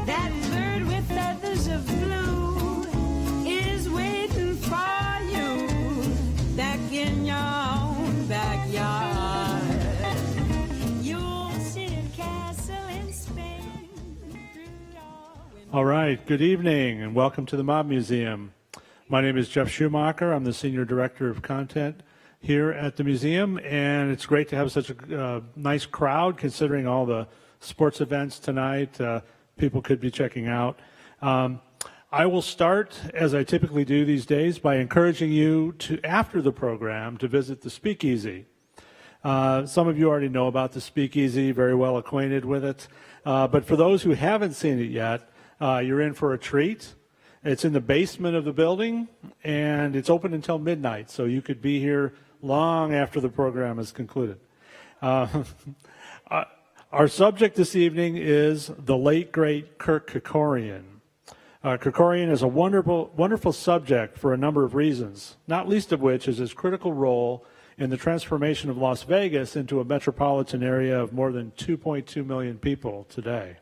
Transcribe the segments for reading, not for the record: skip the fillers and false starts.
That bird with feathers of blue is waiting for you back in your own backyard. You'll see a castle in Spain. All right, good evening and welcome to the Mob Museum. My name is Jeff Schumacher. I'm the Senior Director of Content here at the museum, and it's great to have such a nice crowd considering all the sports events tonight people could be checking out. I will start, as I typically do these days, by encouraging you to, after the program, to visit the Speakeasy. Some of you already know about the Speakeasy, very well acquainted with it, but for those who haven't seen it yet, you're in for a treat. It's in the basement of the building, and it's open until midnight, so you could be here long after the program is concluded. Our subject this evening is the late, great Kirk Kerkorian. Kerkorian is a wonderful subject for a number of reasons, not least of which is his critical role in the transformation of Las Vegas into a metropolitan area of more than 2.2 million people today.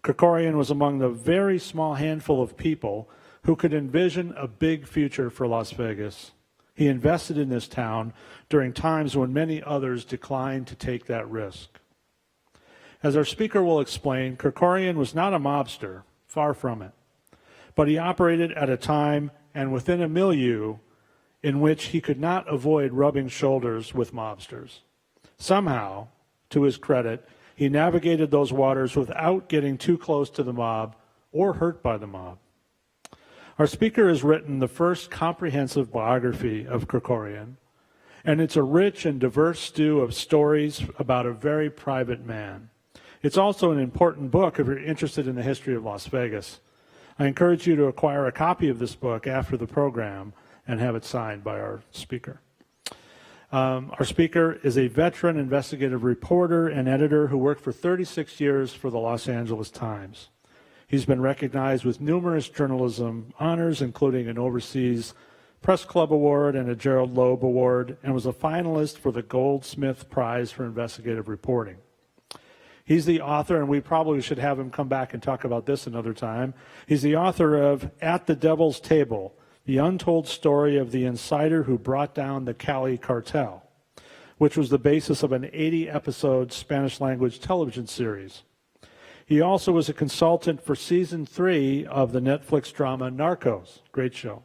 Kerkorian was among the very small handful of people who could envision a big future for Las Vegas. He invested in this town during times when many others declined to take that risk. As our speaker will explain, Kerkorian was not a mobster, far from it, but he operated at a time and within a milieu in which he could not avoid rubbing shoulders with mobsters. Somehow, to his credit, he navigated those waters without getting too close to the mob or hurt by the mob. Our speaker has written the first comprehensive biography of Kerkorian, and it's a rich and diverse stew of stories about a very private man. It's also an important book if you're interested in the history of Las Vegas. I encourage you to acquire a copy of this book after the program and have it signed by our speaker. Our speaker is a veteran investigative reporter and editor who worked for 36 years for the Los Angeles Times. He's been recognized with numerous journalism honors, including an Overseas Press Club Award and a Gerald Loeb Award, and was a finalist for the Goldsmith Prize for Investigative Reporting. He's the author, and we probably should have him come back and talk about this another time. He's the author of At the Devil's Table, the untold story of the insider who brought down the Cali cartel, which was the basis of an 80-episode Spanish-language television series. He also was a consultant for season 3 of the Netflix drama Narcos, great show.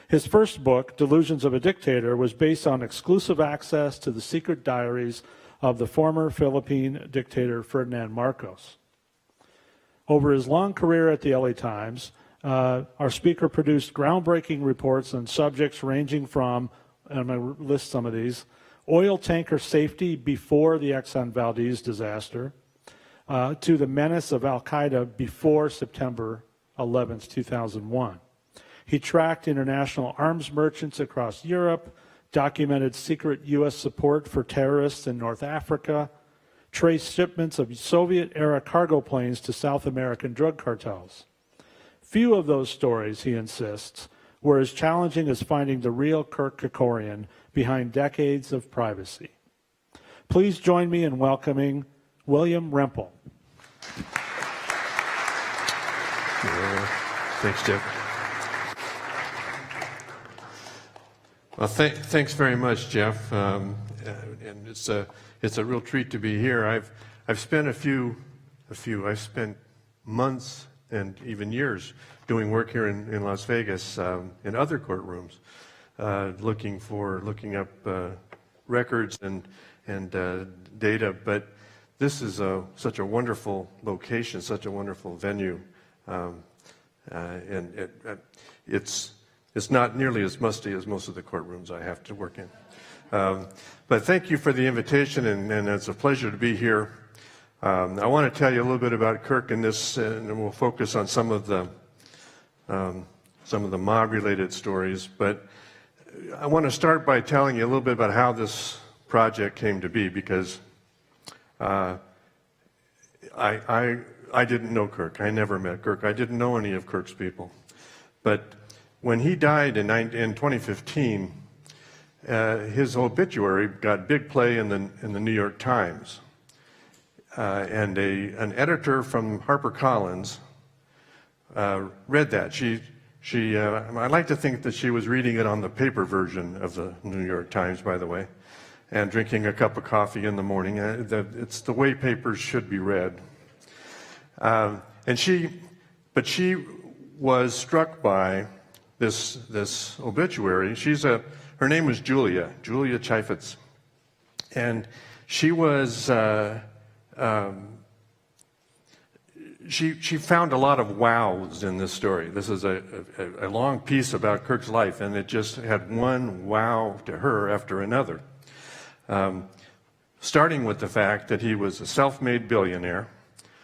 His first book, Delusions of a Dictator, was based on exclusive access to the secret diaries of the former Philippine dictator Ferdinand Marcos. Over his long career at the LA Times, our speaker produced groundbreaking reports on subjects ranging from, and I'm going to list some of these, oil tanker safety before the Exxon Valdez disaster, to the menace of Al-Qaeda before September 11th, 2001. He tracked international arms merchants across Europe, documented secret U.S. support for terrorists in North Africa, traced shipments of Soviet-era cargo planes to South American drug cartels. Few of those stories, he insists, were as challenging as finding the real Kirk Kerkorian behind decades of privacy. Please join me in welcoming William Rempel. Thanks, Jeff. Well, thanks very much, Jeff. And it's a real treat to be here. I've spent I've spent months and even years doing work here in Las Vegas in other courtrooms, looking up records and data. But this is such a wonderful location, such a wonderful venue, and it's not nearly as musty as most of the courtrooms I have to work in. But thank you for the invitation, and it's a pleasure to be here. I want to tell you a little bit about Kirk in this, and we'll focus on some of the mob-related stories. But I want to start by telling you a little bit about how this project came to be, because I didn't know Kirk. I never met Kirk. I didn't know any of Kirk's people. But when he died in 2015, his obituary got big play in the New York Times. and an editor from HarperCollins read that. I like to think that she was reading it on the paper version of the New York Times, by the way, and drinking a cup of coffee in the morning. It's the way papers should be read. But she was struck by this obituary. Her name was Julia Chaifetz, and she was she found a lot of wows in this story. This is a long piece about Kirk's life, and it just had one wow to her after another. Starting with the fact that he was a self-made billionaire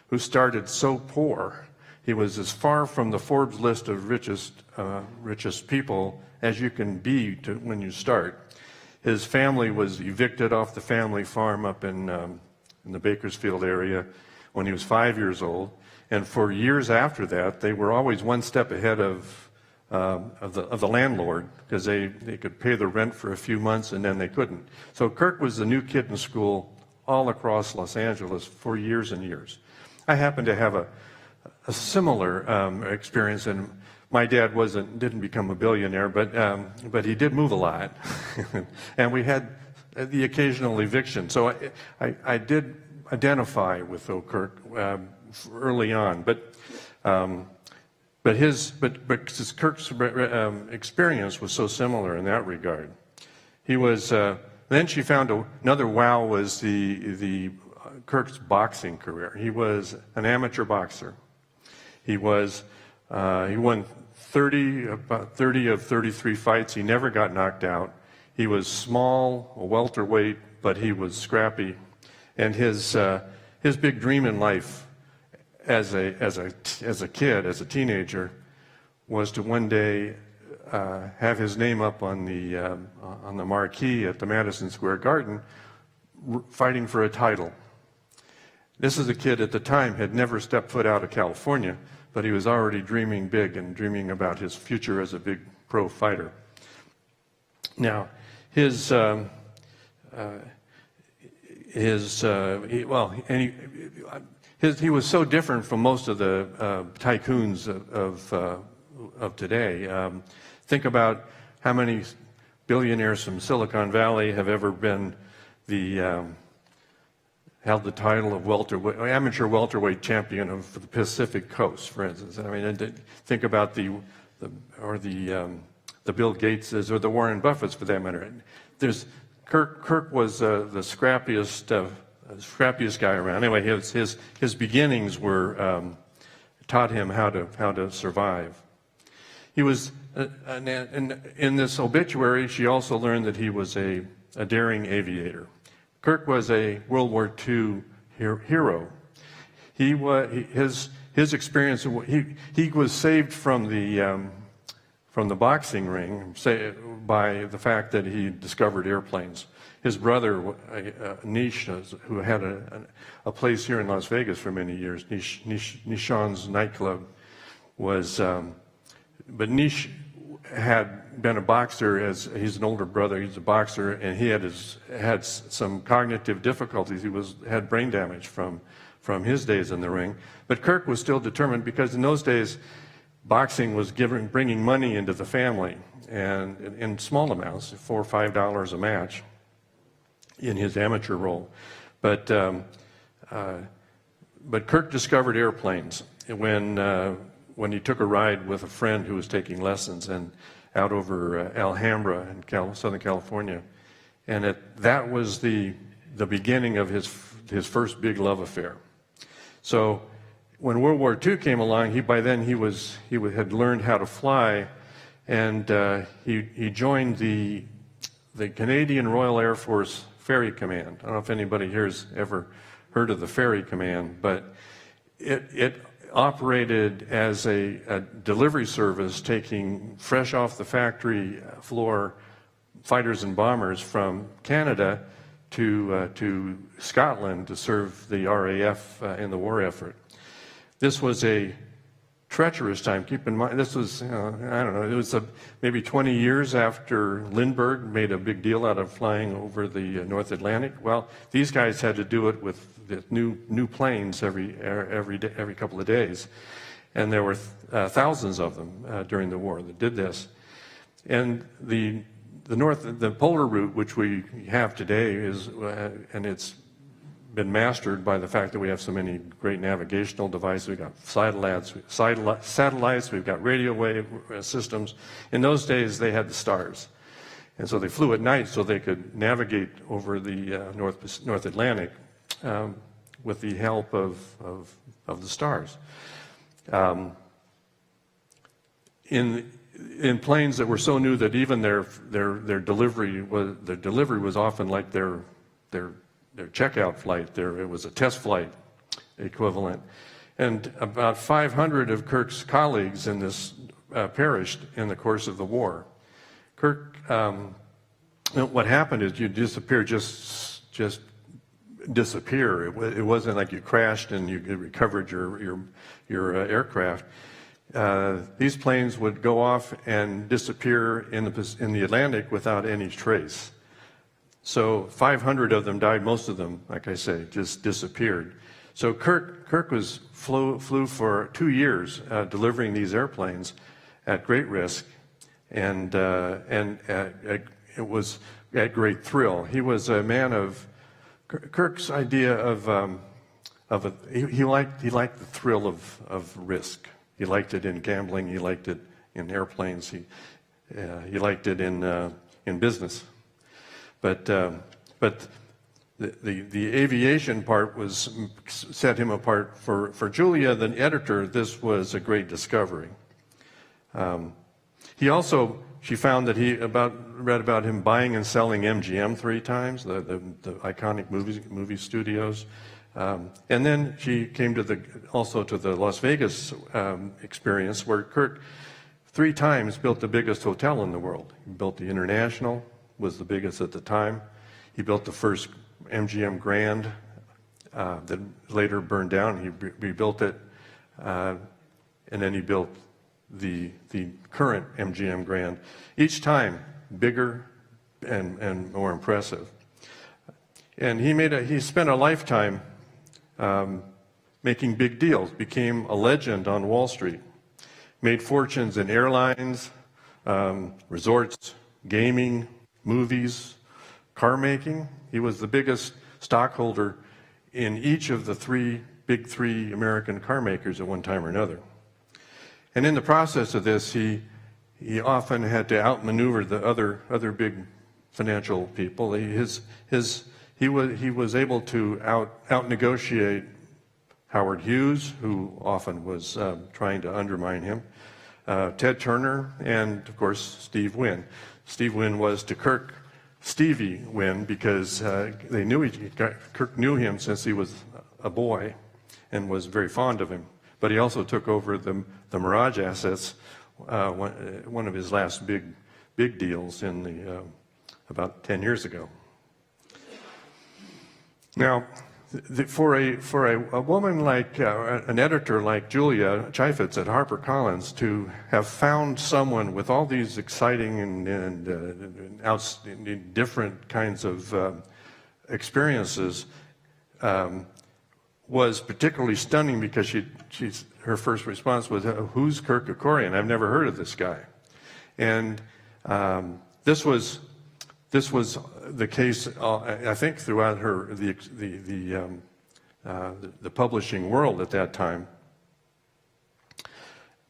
who started so poor. He was as far from the Forbes list of richest people as you can be when you start. His family was evicted off the family farm up in the Bakersfield area when he was 5 years old. And for years after that, they were always one step ahead of the landlord, because they could pay the rent for a few months and then they couldn't. So Kirk was the new kid in school all across Los Angeles for years and years. I happened to have a similar experience, and my dad didn't become a billionaire, but he did move a lot, and we had the occasional eviction. So I did identify with Kirk early on, but Kirk's experience was so similar in that regard. He was. Then she found another wow was the Kirk's boxing career. He was an amateur boxer. He won about 30 of 33 fights. He never got knocked out. He was small, a welterweight, but he was scrappy. And his big dream in life as a kid, as a teenager, was to one day have his name up on the marquee at the Madison Square Garden, fighting for a title. This is a kid at the time had never stepped foot out of California, but he was already dreaming big and dreaming about his future as a big pro fighter. Now, he was so different from most of the tycoons of today. Think about how many billionaires from Silicon Valley have ever been held the title of amateur welterweight champion of the Pacific Coast, for instance. I mean, think about the Bill Gateses or the Warren Buffetts, for that matter. Kirk was the scrappiest guy around. Anyway, his beginnings were taught him how to survive. He was, in this obituary, she also learned that he was a daring aviator. Kirk was a World War II hero. His experience. He was saved from the boxing ring by the fact that he discovered airplanes. His brother, Nish, who had a place here in Las Vegas for many years, Nishan's nightclub, but Nish had been a boxer. As he's an older brother, he's a boxer, and he had some cognitive difficulties. He had brain damage from his days in the ring. But Kirk was still determined, because in those days, boxing was bringing money into the family, and in small amounts, $4 or $5 a match, in his amateur role. But Kirk discovered airplanes when he took a ride with a friend who was taking lessons and out over Alhambra in Southern California, and that was the beginning of his first big love affair. So when World War II came along, by then he had learned how to fly, and he joined the Canadian Royal Air Force Ferry Command. I don't know if anybody here's ever heard of the Ferry Command, but it operated as a delivery service, taking fresh off the factory floor fighters and bombers from Canada to Scotland to serve the RAF in the war effort. This was a treacherous time. Keep in mind, this was, I don't know, it was maybe 20 years after Lindbergh made a big deal out of flying over the North Atlantic. Well, these guys had to do it with the new planes every couple of days. And there were thousands of them during the war that did this. And the polar route, which we have today, is, and it's been mastered by the fact that we have so many great navigational devices. We've got satellites, we've got radio wave systems. In those days, they had the stars. And so they flew at night so they could navigate over the North Atlantic with the help of the stars. In planes that were so new that even their delivery was often like their checkout flight. It was a test flight equivalent. And about 500 of Kirk's colleagues in this perished in the course of the war. Kirk, what happened is you disappear, just disappear. It wasn't like you crashed and you recovered your aircraft. These planes would go off and disappear in the Atlantic without any trace. So 500 of them died. Most of them, like I say, just disappeared. So Kirk flew for 2 years delivering these airplanes at great risk, and it was at great thrill. He was a man of Kirk's idea he liked the thrill of risk. He liked it in gambling. He liked it in airplanes. He liked it in business. But the aviation part set him apart. For Julia, the editor, this was a great discovery. She found that read about him buying and selling MGM 3 times, the iconic movie studios. And then she came also to the Las Vegas experience, where Kirk 3 times built the biggest hotel in the world. He built the International, was the biggest at the time. He built the first MGM Grand that later burned down. He rebuilt it, and then he built the current MGM Grand. Each time bigger and more impressive. And he spent a lifetime making big deals, became a legend on Wall Street, made fortunes in airlines, resorts, gaming, movies, car making. He was the biggest stockholder in each of the big three American car makers at one time or another. And in the process of this, he often had to outmaneuver the other big financial people. He was able to out-negotiate Howard Hughes, who often was trying to undermine him, Ted Turner, and of course Steve Wynn. Steve Wynn was to Kirk Stevie Wynn because Kirk knew him since he was a boy and was very fond of him. But he also took over the Mirage assets, one of his last big deals about 10 years ago. Now, for a woman like an editor like Julia Chaifetz at HarperCollins to have found someone with all these exciting and different kinds of experiences was particularly stunning, because her first response was, "Who's Kirk Kerkorian? I've never heard of this guy." And this was the case, I think, throughout the publishing world at that time.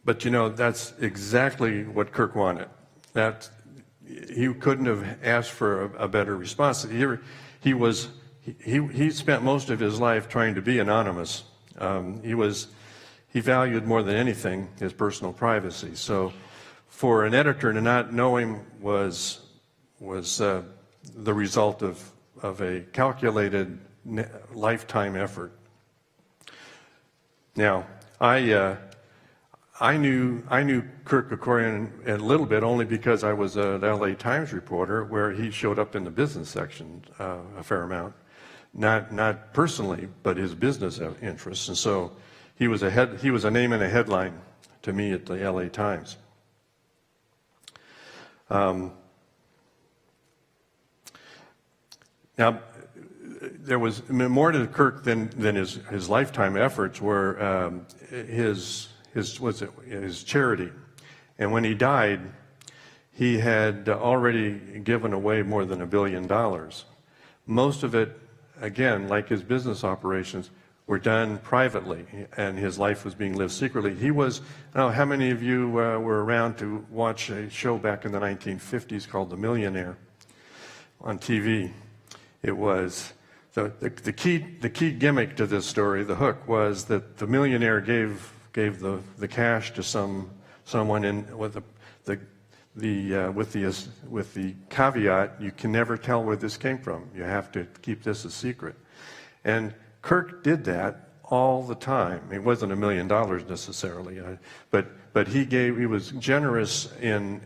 But that's exactly what Kirk wanted. That he couldn't have asked for a better response. He spent most of his life trying to be anonymous. He valued more than anything his personal privacy. So, for an editor to not know him was the result of a calculated lifetime effort. Now, I knew Kirk Kerkorian a little bit only because I was an LA Times reporter, where he showed up in the business section a fair amount, not personally, but his business interests. And so he was a name in a headline to me at the LA Times. Now, there was more to Kirk than his lifetime efforts were his charity. And when he died, he had already given away more than $1 billion. Most of it, again, like his business operations, were done privately, and his life was being lived secretly. He was, I don't know how many of you were around to watch a show back in the 1950s called The Millionaire on TV. It was, the key gimmick to this story, the hook, was that the millionaire gave the cash to someone in with the caveat, you can never tell where this came from. You have to keep this a secret. And Kirk did that all the time. It wasn't $1 million necessarily, but he was generous in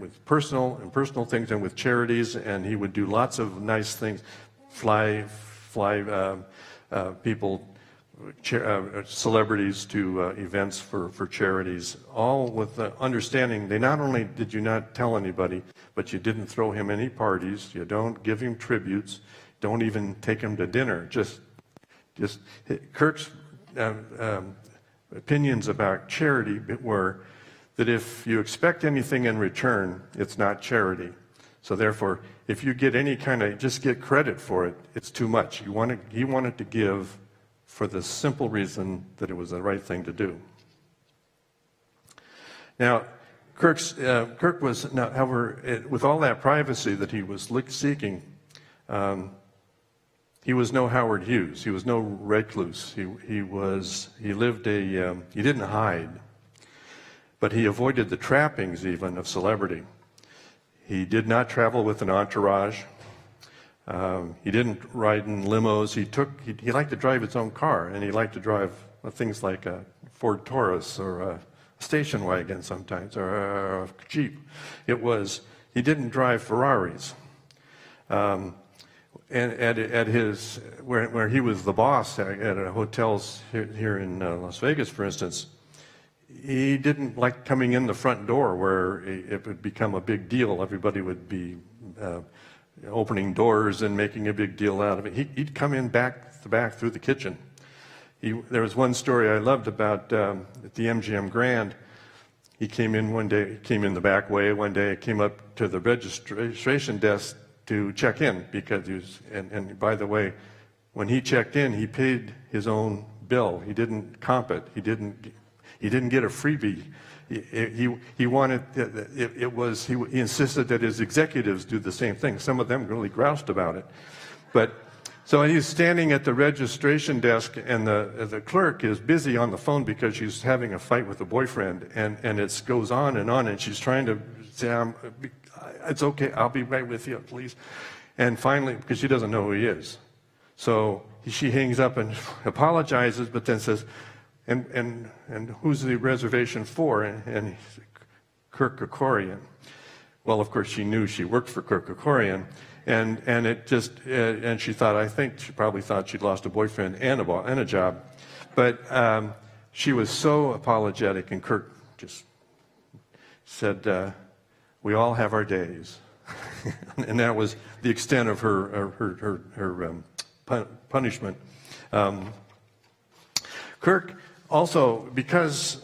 with personal things and with charities, and he would do lots of nice things, fly people, celebrities to events for charities, all with the understanding they not only did you not tell anybody, but you didn't throw him any parties, you don't give him tributes, don't even take him to dinner. Just Kirk's opinions about charity were that if you expect anything in return, it's not charity. So therefore, if you get any kind of, just get credit for it, it's too much. He wanted to give for the simple reason that it was the right thing to do. Now, Kirk was, however, with all that privacy that he was seeking, he was no Howard Hughes. He was no recluse. He didn't hide, but he avoided the trappings even of celebrity. He did not travel with an entourage. He didn't ride in limos. He liked to drive his own car, and he liked to drive things like a Ford Taurus or a station wagon sometimes, or a Jeep. He didn't drive Ferraris. And at his, where he was the boss at hotels here in Las Vegas, for instance, he didn't like coming in the front door where it would become a big deal. Everybody would be opening doors and making a big deal out of it. He'd come in the back through the kitchen. There was one story I loved about at the MGM Grand. He came in one day, he came in the back way one day, came up to the registration desk to check in because he was, and by the way, when he checked in, he paid his own bill. He didn't comp it. He didn't get a freebie. He wanted, he insisted that his executives do the same thing. Some of them really groused about it. But, so he's standing at the registration desk, and the clerk is busy on the phone because she's having a fight with a boyfriend, and it goes on, and she's trying to say, it's okay, I'll be right with you, please. And finally, because she doesn't know who he is. So she hangs up and apologizes, but then says, and who's the reservation for? And Kirk Kerkorian. Well, of course, she knew she worked for Kirk Kerkorian, and she thought, she probably thought she'd lost a boyfriend and a job, but she was so apologetic, and Kirk just said, "We all have our days," and that was the extent of her punishment. Kirk also, because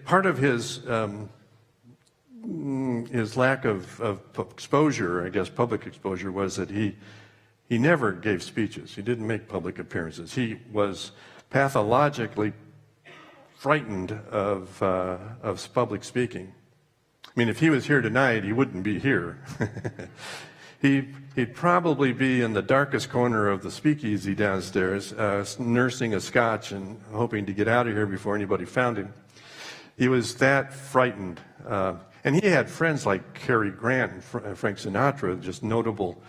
part of his lack of exposure, I guess public exposure, was that he never gave speeches. He didn't make public appearances. He was pathologically frightened of public speaking. I mean, if he was here tonight, he wouldn't be here. He'd probably be in the darkest corner of the speakeasy downstairs, nursing a scotch and hoping to get out of here before anybody found him. He was that frightened. And he had friends like Cary Grant and Frank Sinatra, just notable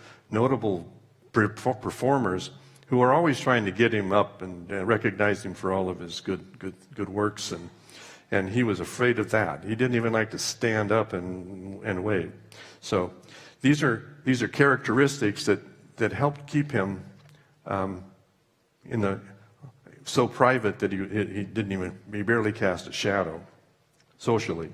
performers who were always trying to get him up and recognize him for all of his good works. And he was afraid of that. He didn't even like to stand up and wave. So these are characteristics that helped keep him so private that he barely cast a shadow socially.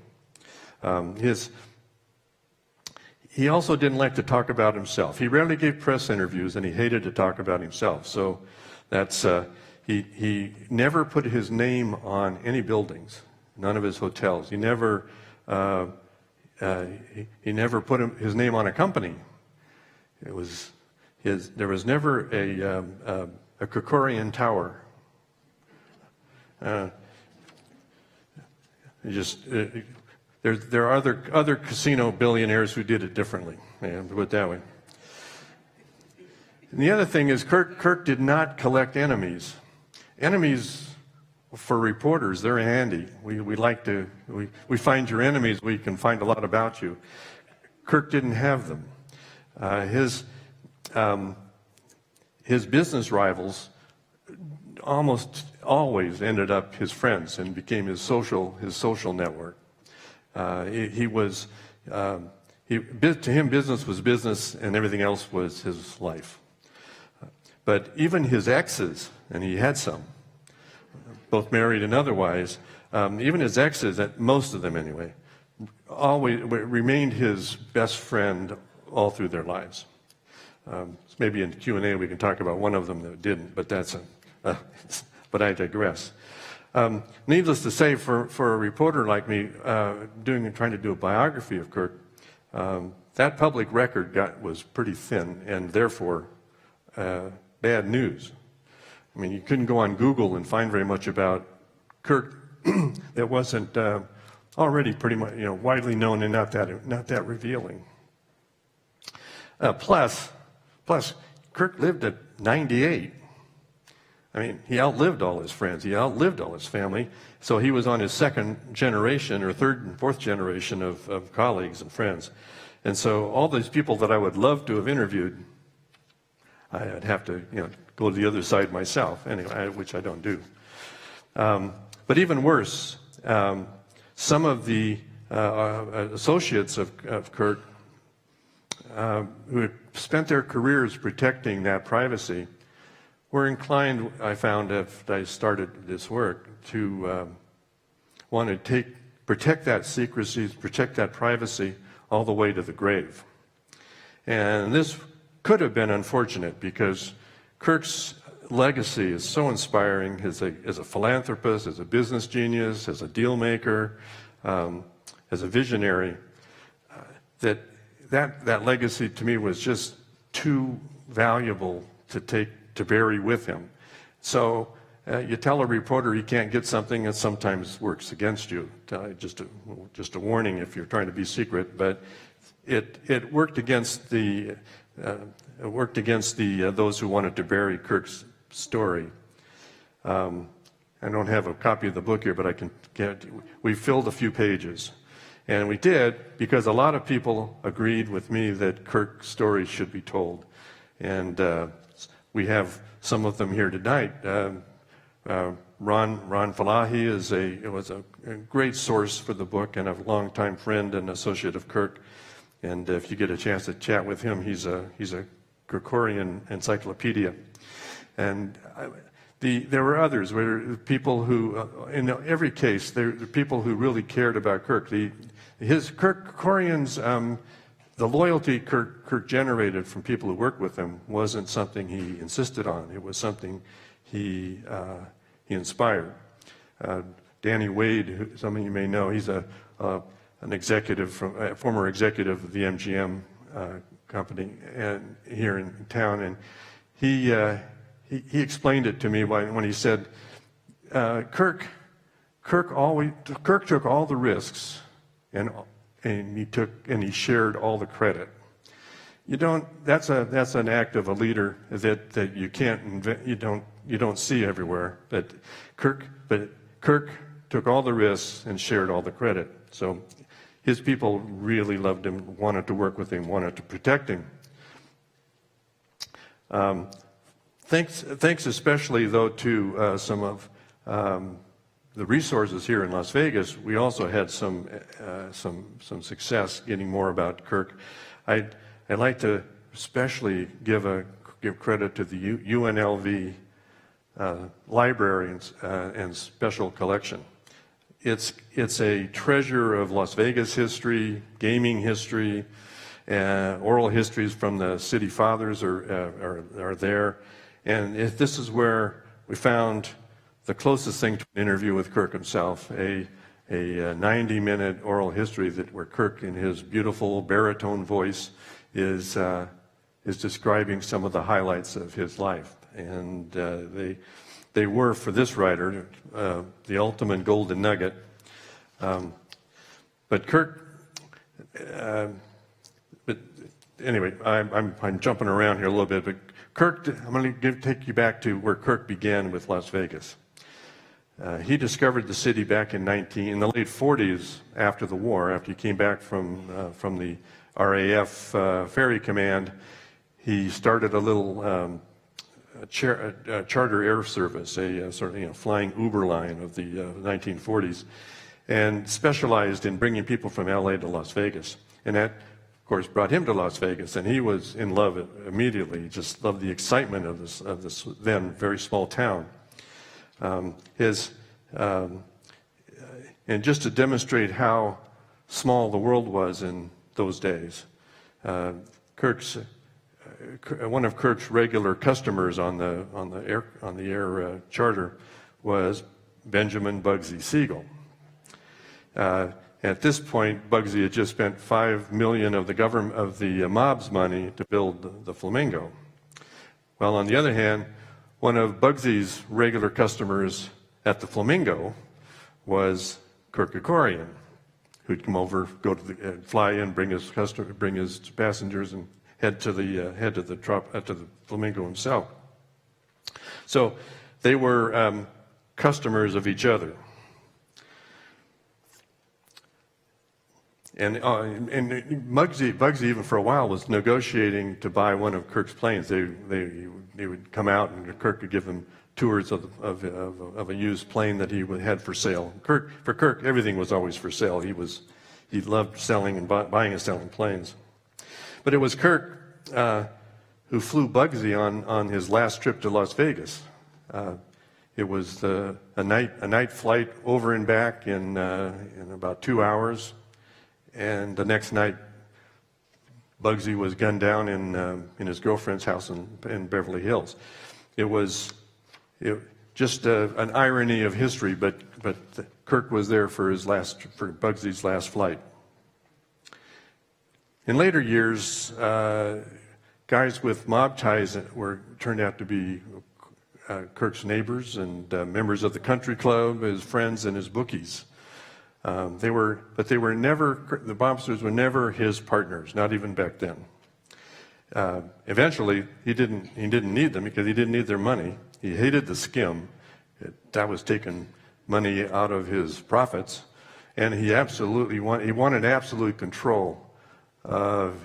He also didn't like to talk about himself. He rarely gave press interviews, and he hated to talk about himself. So that's he never put his name on any buildings, none of his hotels. He never put his name on a company. There was never a Kerkorian tower. There are other casino billionaires who did it differently. Put it that way. And the other thing is, Kirk did not collect enemies. Enemies for reporters, they're handy. We find your enemies, we can find a lot about you. Kirk didn't have them. His business rivals almost always ended up his friends and became his social network. To him, business was business, and everything else was his life. But even his exes, and he had some, both married and otherwise, even his exes, most of them anyway, always remained his best friend all through their lives. Maybe in Q&A we can talk about one of them that didn't, but but I digress. Needless to say, for a reporter like me, trying to do a biography of Kirk, that public record was pretty thin, and therefore bad news. I mean, you couldn't go on Google and find very much about Kirk that wasn't already pretty much widely known and not that revealing. Plus, Kirk lived at 98. I mean, he outlived all his friends. He outlived all his family. So he was on his second generation or third and fourth generation of colleagues and friends. And so all these people that I would love to have interviewed, I'd have to go to the other side myself, anyway, which I don't do. But even worse, some of the associates of Kirk who had spent their careers protecting that privacy were inclined, I found, after I started this work, to want to protect that secrecy, protect that privacy all the way to the grave. And this could have been unfortunate because Kirk's legacy is so inspiring as a philanthropist, as a business genius, as a deal maker, as a visionary, that legacy to me was just too valuable to bury with him. So you tell a reporter he can't get something, it sometimes works against you. Just a warning if you're trying to be secret, but it worked against the those who wanted to bury Kirk's story. I don't have a copy of the book here, but I can get. We filled a few pages, and we did because a lot of people agreed with me that Kirk's story should be told, and we have some of them here tonight. Ron Falahi was a great source for the book and a longtime friend and associate of Kirk. And if you get a chance to chat with him, he's a Kerkorian encyclopedia. And there were others, where people who, in every case, there were people who really cared about Kirk. Kerkorian's, the loyalty Kirk generated from people who worked with him wasn't something he insisted on. It was something he inspired. Danny Wade, who some of you may know, he's an executive former executive of the MGM company and here in town, and he explained it to me when he said, Kirk took all the risks and he shared all the credit. That's an act of a leader that you can't you don't see everywhere. But Kirk took all the risks and shared all the credit. So his people really loved him, wanted to work with him, wanted to protect him. Thanks especially though to some of the resources here in Las Vegas. We also had some success getting more about Kirk. I'd like to especially give credit to the UNLV library and special collection. It's a treasure of Las Vegas history, gaming history, oral histories from the city fathers are there. And this is where we found the closest thing to an interview with Kirk himself, a 90-minute oral history where Kirk, in his beautiful baritone voice, is describing some of the highlights of his life. And they were, for this writer, the ultimate golden nugget. But Kirk, but anyway, I'm jumping around here a little bit. But Kirk, I'm going to take you back to where Kirk began with Las Vegas. He discovered the city back in the late 40s, after the war, after he came back from the RAF Ferry Command. He started a little charter air service, a sort of flying Uber line of the 1940s, and specialized in bringing people from LA to Las Vegas. And that, of course, brought him to Las Vegas, and he was in love immediately. He just loved the excitement of this then very small town. And just to demonstrate how small the world was in those days, one of Kirk's regular customers on the air charter was Benjamin Bugsy Siegel. At this point, Bugsy had just spent $5 million of the mob's money to build the Flamingo. Well, on the other hand, one of Bugsy's regular customers at the Flamingo was Kirk Kerkorian, who'd come over, fly in, bring his passengers, and head to the Flamingo himself. So they were customers of each other. And Bugsy, even for a while, was negotiating to buy one of Kirk's planes. They would come out, and Kirk would give them tours of a used plane that he had for sale. For Kirk, everything was always for sale. He loved selling and buying and selling planes. But it was Kirk who flew Bugsy on his last trip to Las Vegas. It was a night flight over and back in about 2 hours. And the next night, Bugsy was gunned down in his girlfriend's house in Beverly Hills. It was just an irony of history, but Kirk was there for Bugsy's last flight. In later years, guys with mob ties turned out to be Kirk's neighbors and members of the country club, his friends, and his bookies. The mobsters were never his partners, not even back then. Eventually, he didn't need them because he didn't need their money. He hated the skim. That was taking money out of his profits, and he wanted absolute control of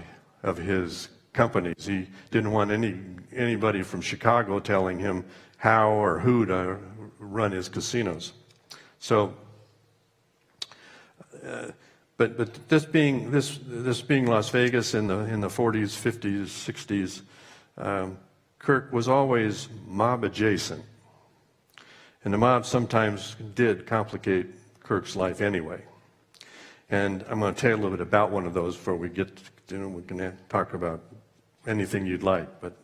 his companies. He didn't want anybody from Chicago telling him how or who to run his casinos. So. But this being Las Vegas in the 40s, 50s, 60s, Kirk was always mob adjacent, and the mob sometimes did complicate Kirk's life anyway. And I'm going to tell you a little bit about one of those before we get we can talk about anything you'd like. But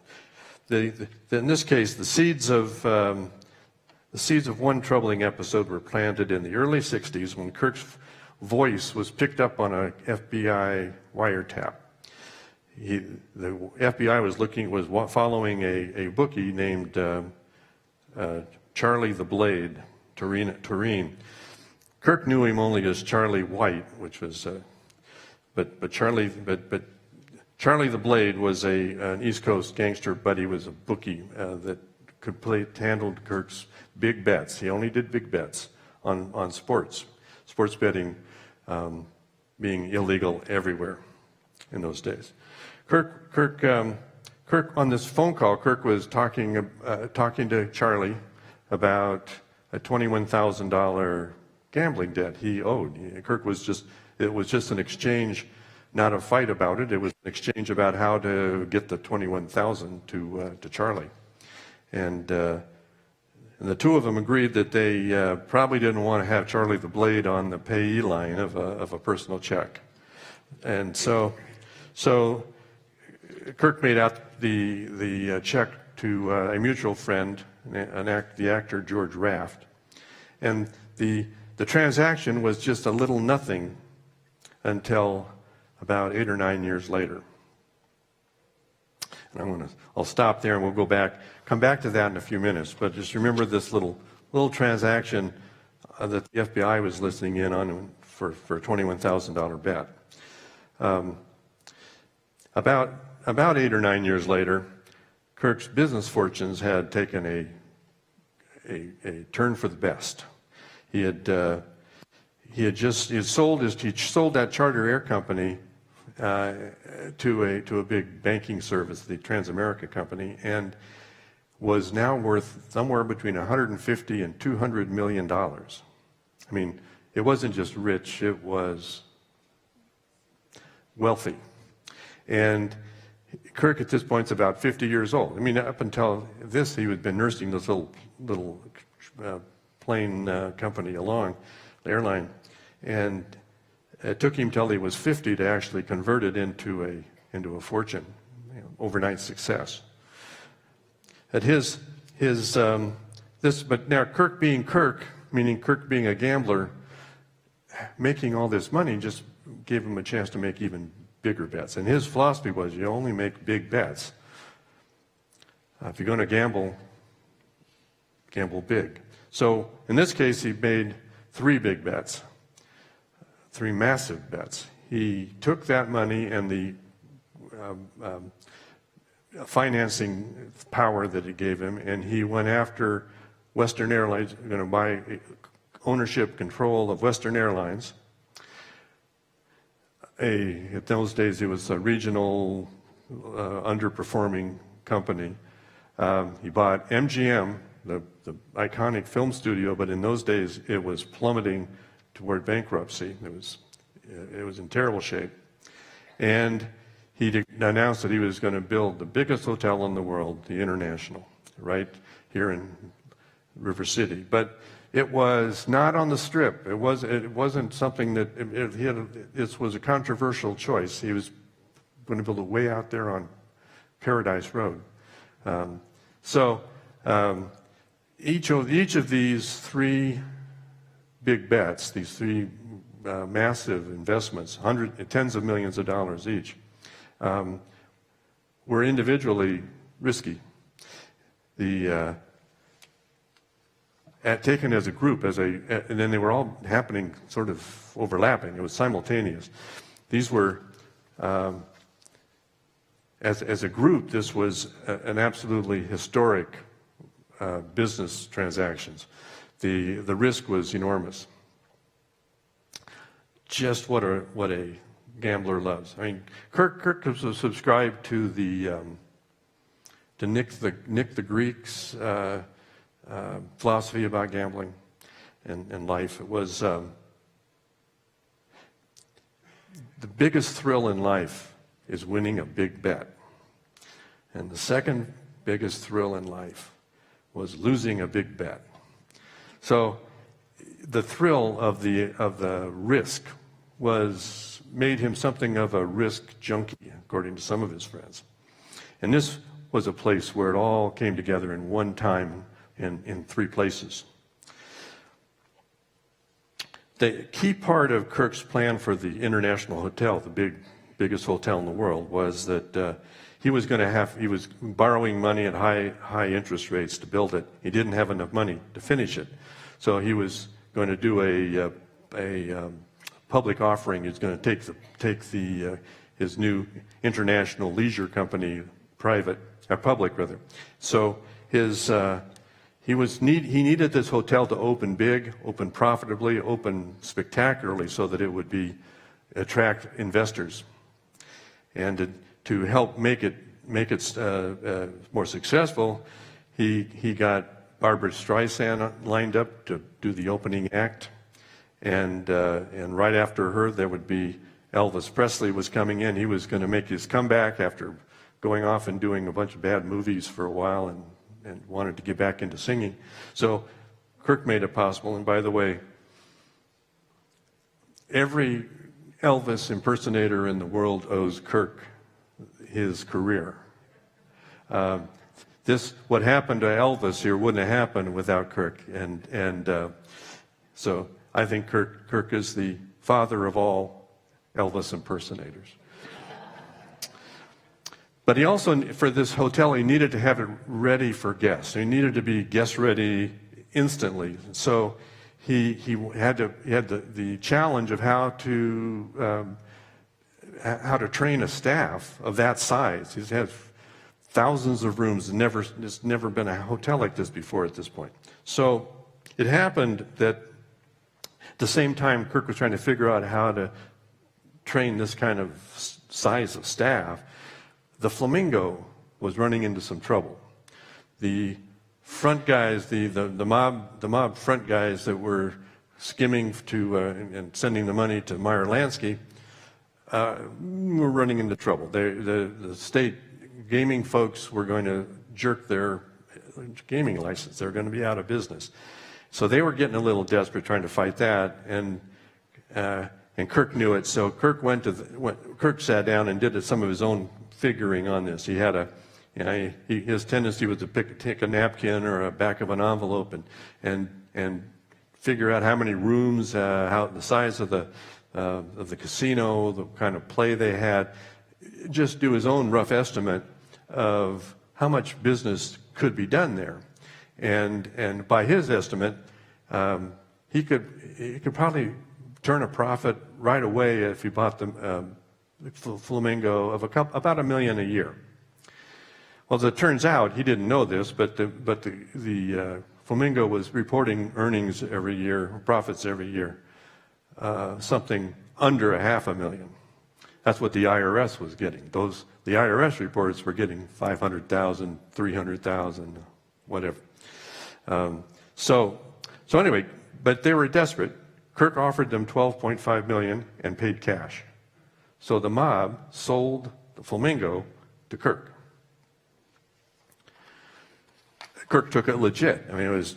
in this case, the seeds of one troubling episode were planted in the early 60s when Kirk's voice was picked up on a FBI wiretap. The FBI was following a bookie named Charlie the Blade, Tureen. Kirk knew him only as Charlie White, which was, but Charlie the Blade was an East Coast gangster, but he was a bookie that handled Kirk's big bets. He only did big bets on sports betting being illegal everywhere in those days. Kirk on this phone call, Kirk was talking to Charlie about a $21,000 gambling debt he owed. It was just an exchange, not a fight about it. It was an exchange about how to get the $21,000 to Charlie. And the two of them agreed that they probably didn't want to have Charlie the Blade on the payee line of a personal check. And so Kirk made out the check to a mutual friend, the actor George Raft. And the transaction was just a little nothing until about 8 or 9 years later. And I'll stop there and we'll come back to that in a few minutes. But just remember this little transaction that the FBI was listening in on for a $21,000 bet. About 8 or 9 years later, Kirk's business fortunes had taken a turn for the best. He sold that charter air company to a big banking service, the Transamerica Company, and was now worth somewhere between $150 and $200 million. I mean, it wasn't just rich, it was wealthy. And Kirk at this point is about 50 years old. I mean, up until this, he had been nursing this little plane company along, the airline, and it took him till he was 50 to actually convert it into a fortune, overnight success. At but now Kirk being Kirk, meaning Kirk being a gambler, making all this money just gave him a chance to make even bigger bets. And his philosophy was, you only make big bets. If you're going to gamble, gamble big. So in this case, he made 3 big bets, 3 massive bets. He took that money and the financing power that it gave him, and he went after Western Airlines, going to buy ownership control of Western Airlines. At those days, it was a regional, underperforming company. He bought MGM, the iconic film studio, but in those days, it was plummeting toward bankruptcy. It was in terrible shape. And he announced that he was going to build the biggest hotel in the world, the International, right here in River City. But it was not on the Strip. It wasn't something that this was a controversial choice. He was going to build it way out there on Paradise Road. Each of these 3 big bets, these 3 massive investments, tens of millions of dollars each, were individually risky. Taken as a group, and then they were all happening sort of overlapping. It was simultaneous. These were, as a group, this was an absolutely historic business transactions. The risk was enormous. Just what a gambler loves. I mean, Kirk was subscribed to Nick the Greek's philosophy about gambling and life. It was the biggest thrill in life is winning a big bet, and the second biggest thrill in life was losing a big bet. So the thrill of the risk made him something of a risk junkie, according to some of his friends. And this was a place where it all came together in one time in 3 places. The key part of Kirk's plan for the International Hotel, the biggest hotel in the world, was that he was borrowing money at high interest rates to build it. He didn't have enough money to finish it, so he was going to do a public offering. He's going to take his new international leisure company public rather. So he needed this hotel to open big, open profitably, open spectacularly, so that it would attract investors. And to help make it more successful, he got Barbra Streisand lined up to do the opening act, and right after her there would be Elvis Presley was coming in. He was going to make his comeback after going off and doing a bunch of bad movies for a while and wanted to get back into singing. So Kirk made it possible. And by the way, every Elvis impersonator in the world owes Kirk his career. What happened to Elvis here wouldn't have happened without Kirk. So I think Kirk is the father of all Elvis impersonators. But he also, for this hotel, he needed to have it ready for guests. He needed to be guest ready instantly. So he had the challenge of how to train a staff of that size. He's had thousands of rooms. There's never been a hotel like this before at this point. So it happened that at the same time Kirk was trying to figure out how to train this kind of size of staff, the Flamingo was running into some trouble. The front guys, the mob front guys that were skimming to and sending the money to Meyer Lansky were running into trouble. The state gaming folks were going to jerk their gaming license. They were going to be out of business. So they were getting a little desperate trying to fight that, and Kirk knew it. So Kirk sat down and did some of his own figuring on this. He had his tendency was to take a napkin or a back of an envelope and figure out how many rooms, how the size of the casino, the kind of play they had, just do his own rough estimate of how much business could be done there. And by his estimate, he could probably turn a profit right away if he bought the Flamingo of about $1 million a year. Well, as it turns out, he didn't know this, but the Flamingo was reporting earnings every year, profits every year, something under $500,000. That's what the IRS was getting. The IRS reports were getting $500,000, $300,000, whatever. So anyway, but they were desperate. Kirk offered them $12.5 million and paid cash. So the mob sold the Flamingo to Kirk. Kirk took it legit. I mean, it was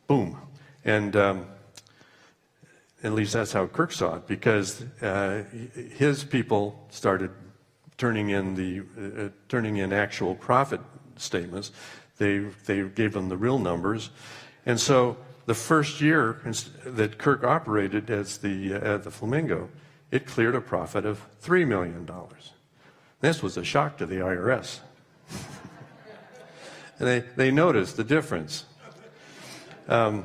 boom. And at least that's how Kirk saw it, because his people started turning in actual profit statements. They gave them the real numbers. And so the first year that Kirk operated as the Flamingo, it cleared a profit of $3 million. This was a shock to the IRS. And they noticed the difference. And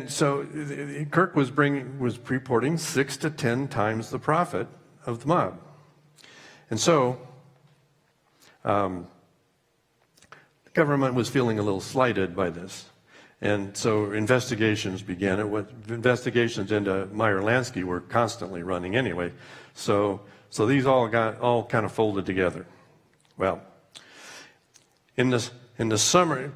so Kirk was reporting 6 to 10 times the profit of the mob. And so the government was feeling a little slighted by this. And so investigations began. Investigations into Meyer Lansky were constantly running anyway. So these all kind of folded together. Well, in the summer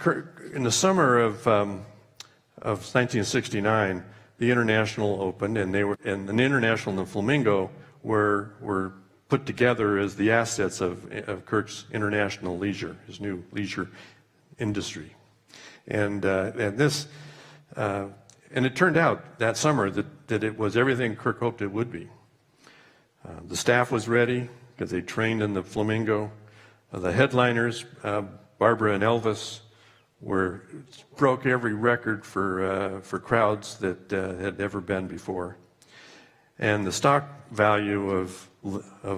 of 1969, the International opened, and the International and the Flamingo were put together as the assets of Kirk's international leisure, his new leisure industry. And it turned out that summer that it was everything Kirk hoped it would be. The staff was ready because they trained in the Flamingo. The headliners, Barbara and Elvis, broke every record for crowds that had ever been before. And the stock value of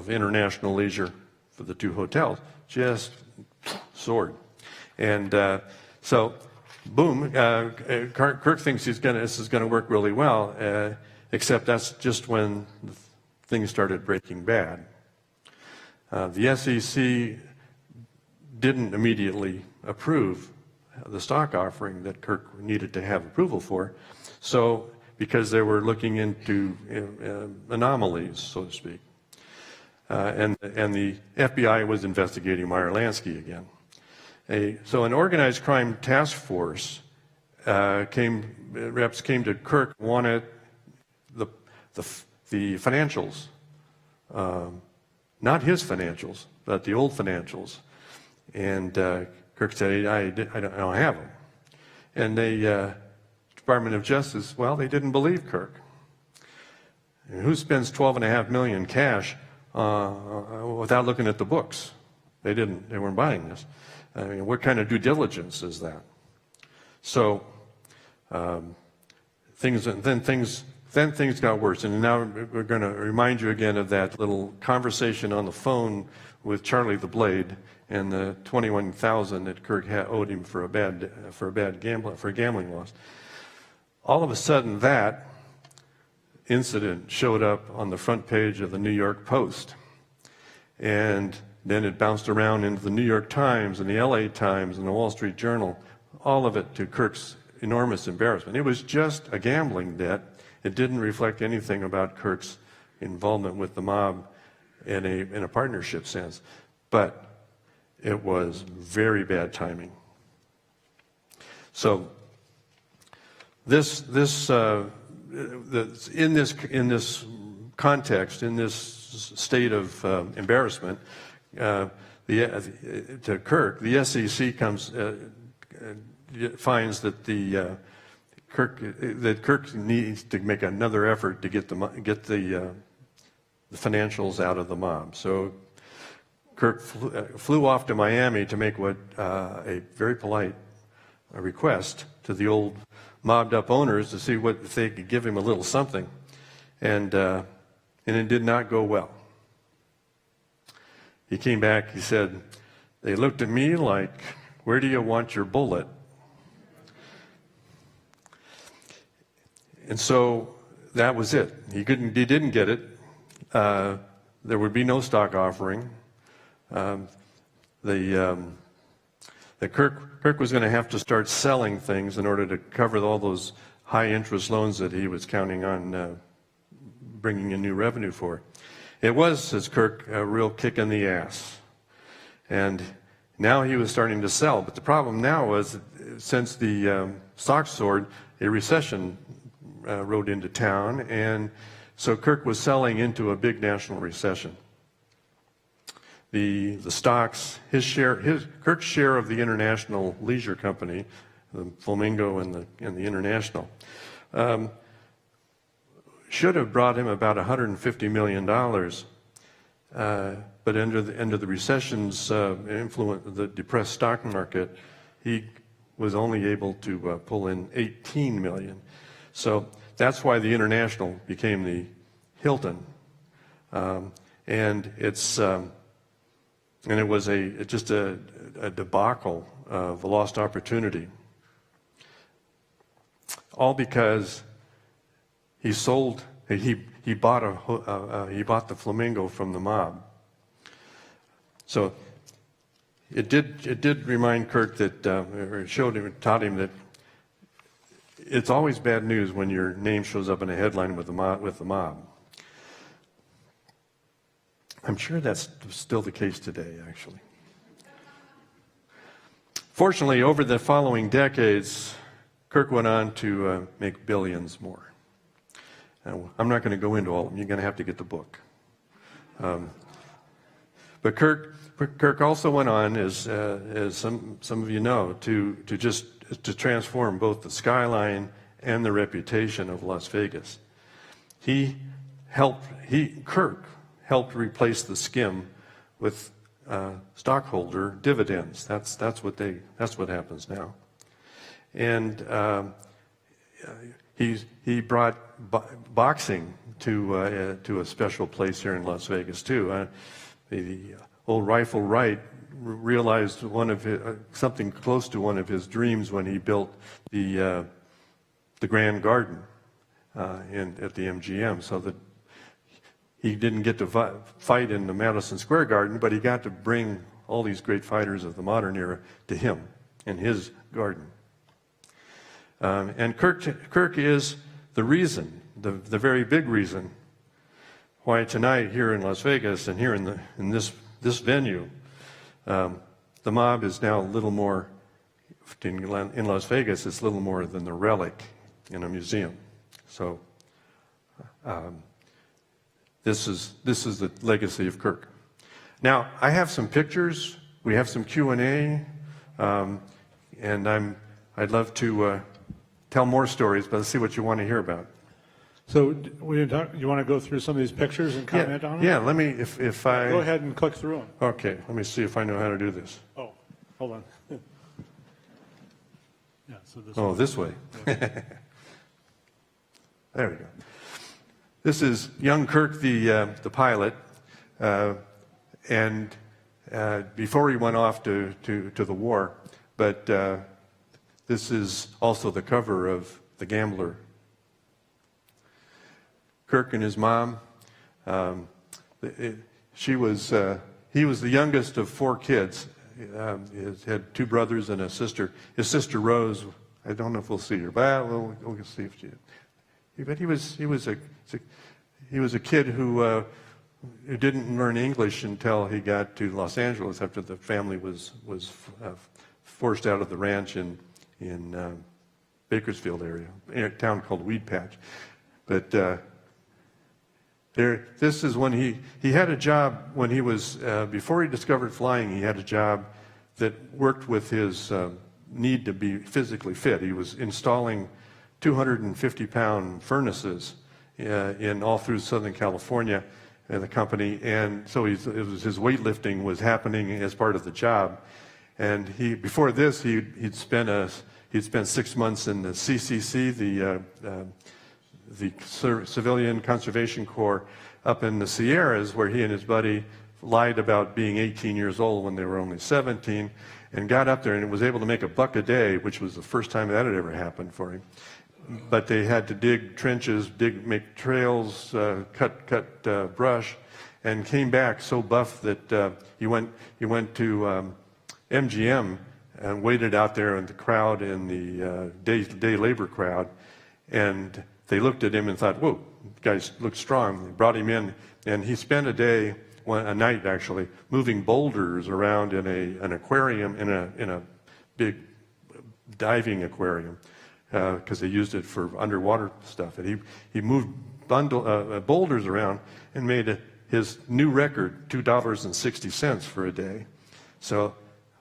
international leisure for the two hotels just soared. And so, boom, Kirk thinks this is going to work really well, except that's just when things started breaking bad. The SEC didn't immediately approve the stock offering that Kirk needed to have approval for, so because they were looking into anomalies, so to speak. And the FBI was investigating Meyer Lansky again. So an organized crime task force reps came to Kirk, wanted the financials, not his financials, but the old financials, And Kirk said, I don't have them. And the Department of Justice, well, they didn't believe Kirk. And who spends $12.5 million cash without looking at the books? They weren't buying this. I mean, what kind of due diligence is that? So things got worse. And now we're going to remind you again of that little conversation on the phone with Charlie the Blade and the $21,000 that Kirk owed him for a gambling loss. All of a sudden, that incident showed up on the front page of the New York Post, and then it bounced around into the New York Times and the LA Times and the Wall Street Journal, all of it to Kirk's enormous embarrassment. It was just a gambling debt. It didn't reflect anything about Kirk's involvement with the mob in a partnership sense, but it was very bad timing. So in this context, in this state of embarrassment, to Kirk, the SEC finds that Kirk needs to make another effort to get the financials out of the mob. So Kirk flew off to Miami to make a very polite request to the old mobbed-up owners to see if they could give him a little something, and it did not go well. He came back. He said, "They looked at me like, where do you want your bullet?" And so that was it. He didn't get it. There would be no stock offering. Kirk was going to have to start selling things in order to cover all those high interest loans that he was counting on bringing in new revenue for. It was, says Kirk, a real kick in the ass. And now he was starting to sell. But the problem now was, since the stock soared, a recession rode into town. And so Kirk was selling into a big national recession. The stocks, Kirk's share of the International Leisure Company, the Flamingo and the International, should have brought him about $150 million, but under the recession's influence, the depressed stock market, he was only able to pull in $18 million. So that's why the International became the Hilton, and it was just a debacle of a lost opportunity. All because he bought the Flamingo from the mob. So it did remind Kirk that, or taught him that it's always bad news when your name shows up in a headline with the mob. I'm sure that's still the case today, actually. Fortunately, over the following decades, Kirk went on to make billions more. Now, I'm not going to go into all of them. You're going to have to get the book. But Kirk also went on, as some of you know, to transform both the skyline and the reputation of Las Vegas. Kirk helped replace the skim with stockholder dividends. That's what happens now. And he brought boxing to a special place here in Las Vegas too. The old Rifle Wright realized something close to one of his dreams when he built the Grand Garden at the MGM, so that he didn't get to fight in the Madison Square Garden, but he got to bring all these great fighters of the modern era to him in his garden. And Kirk is the reason, the very big reason, why tonight here in Las Vegas and here in this venue, the mob is now a little more, in Las Vegas, it's little more than the relic in a museum. So this is the legacy of Kirk. Now, I have some pictures we have some Q&A, and I'd love to tell more stories, but let's see what you want to hear about. So you want to go through some of these pictures and comment on them? Yeah, let me, if I... Go ahead and click through them. Okay, let me see if I know how to do this. Oh, hold on. Yeah, so This way. There we go. This is young Kirk, the pilot, and before he went off to the war. But this is also the cover of The Gambler. Kirk and his mom. He was the youngest of 4 kids. He had 2 brothers and a sister. His sister Rose, I don't know if we'll see her, but we'll see if she. But he was a kid who didn't learn English until he got to Los Angeles after the family was forced out of the ranch in Bakersfield area, in a town called Weed Patch. But this is when he had a job when he was before he discovered flying. He had a job that worked with his need to be physically fit. He was installing 250-pound furnaces in all through Southern California in the company, and so his weightlifting was happening as part of the job. And before this he'd spent 6 months in the CCC, the Civilian Conservation Corps up in the Sierras, where he and his buddy lied about being 18 years old when they were only 17, and got up there and was able to make $1 a day, which was the first time that had ever happened for him. But they had to dig trenches, make trails, cut brush, and came back so buff that he went to MGM and waited out there in the crowd, in the day labor crowd, and they looked at him and thought, "Whoa, guys look strong." They brought him in, and he spent a night actually, moving boulders around in an aquarium, in a big diving aquarium, because they used it for underwater stuff. And he moved boulders around and made his new record, $2.60 for a day. So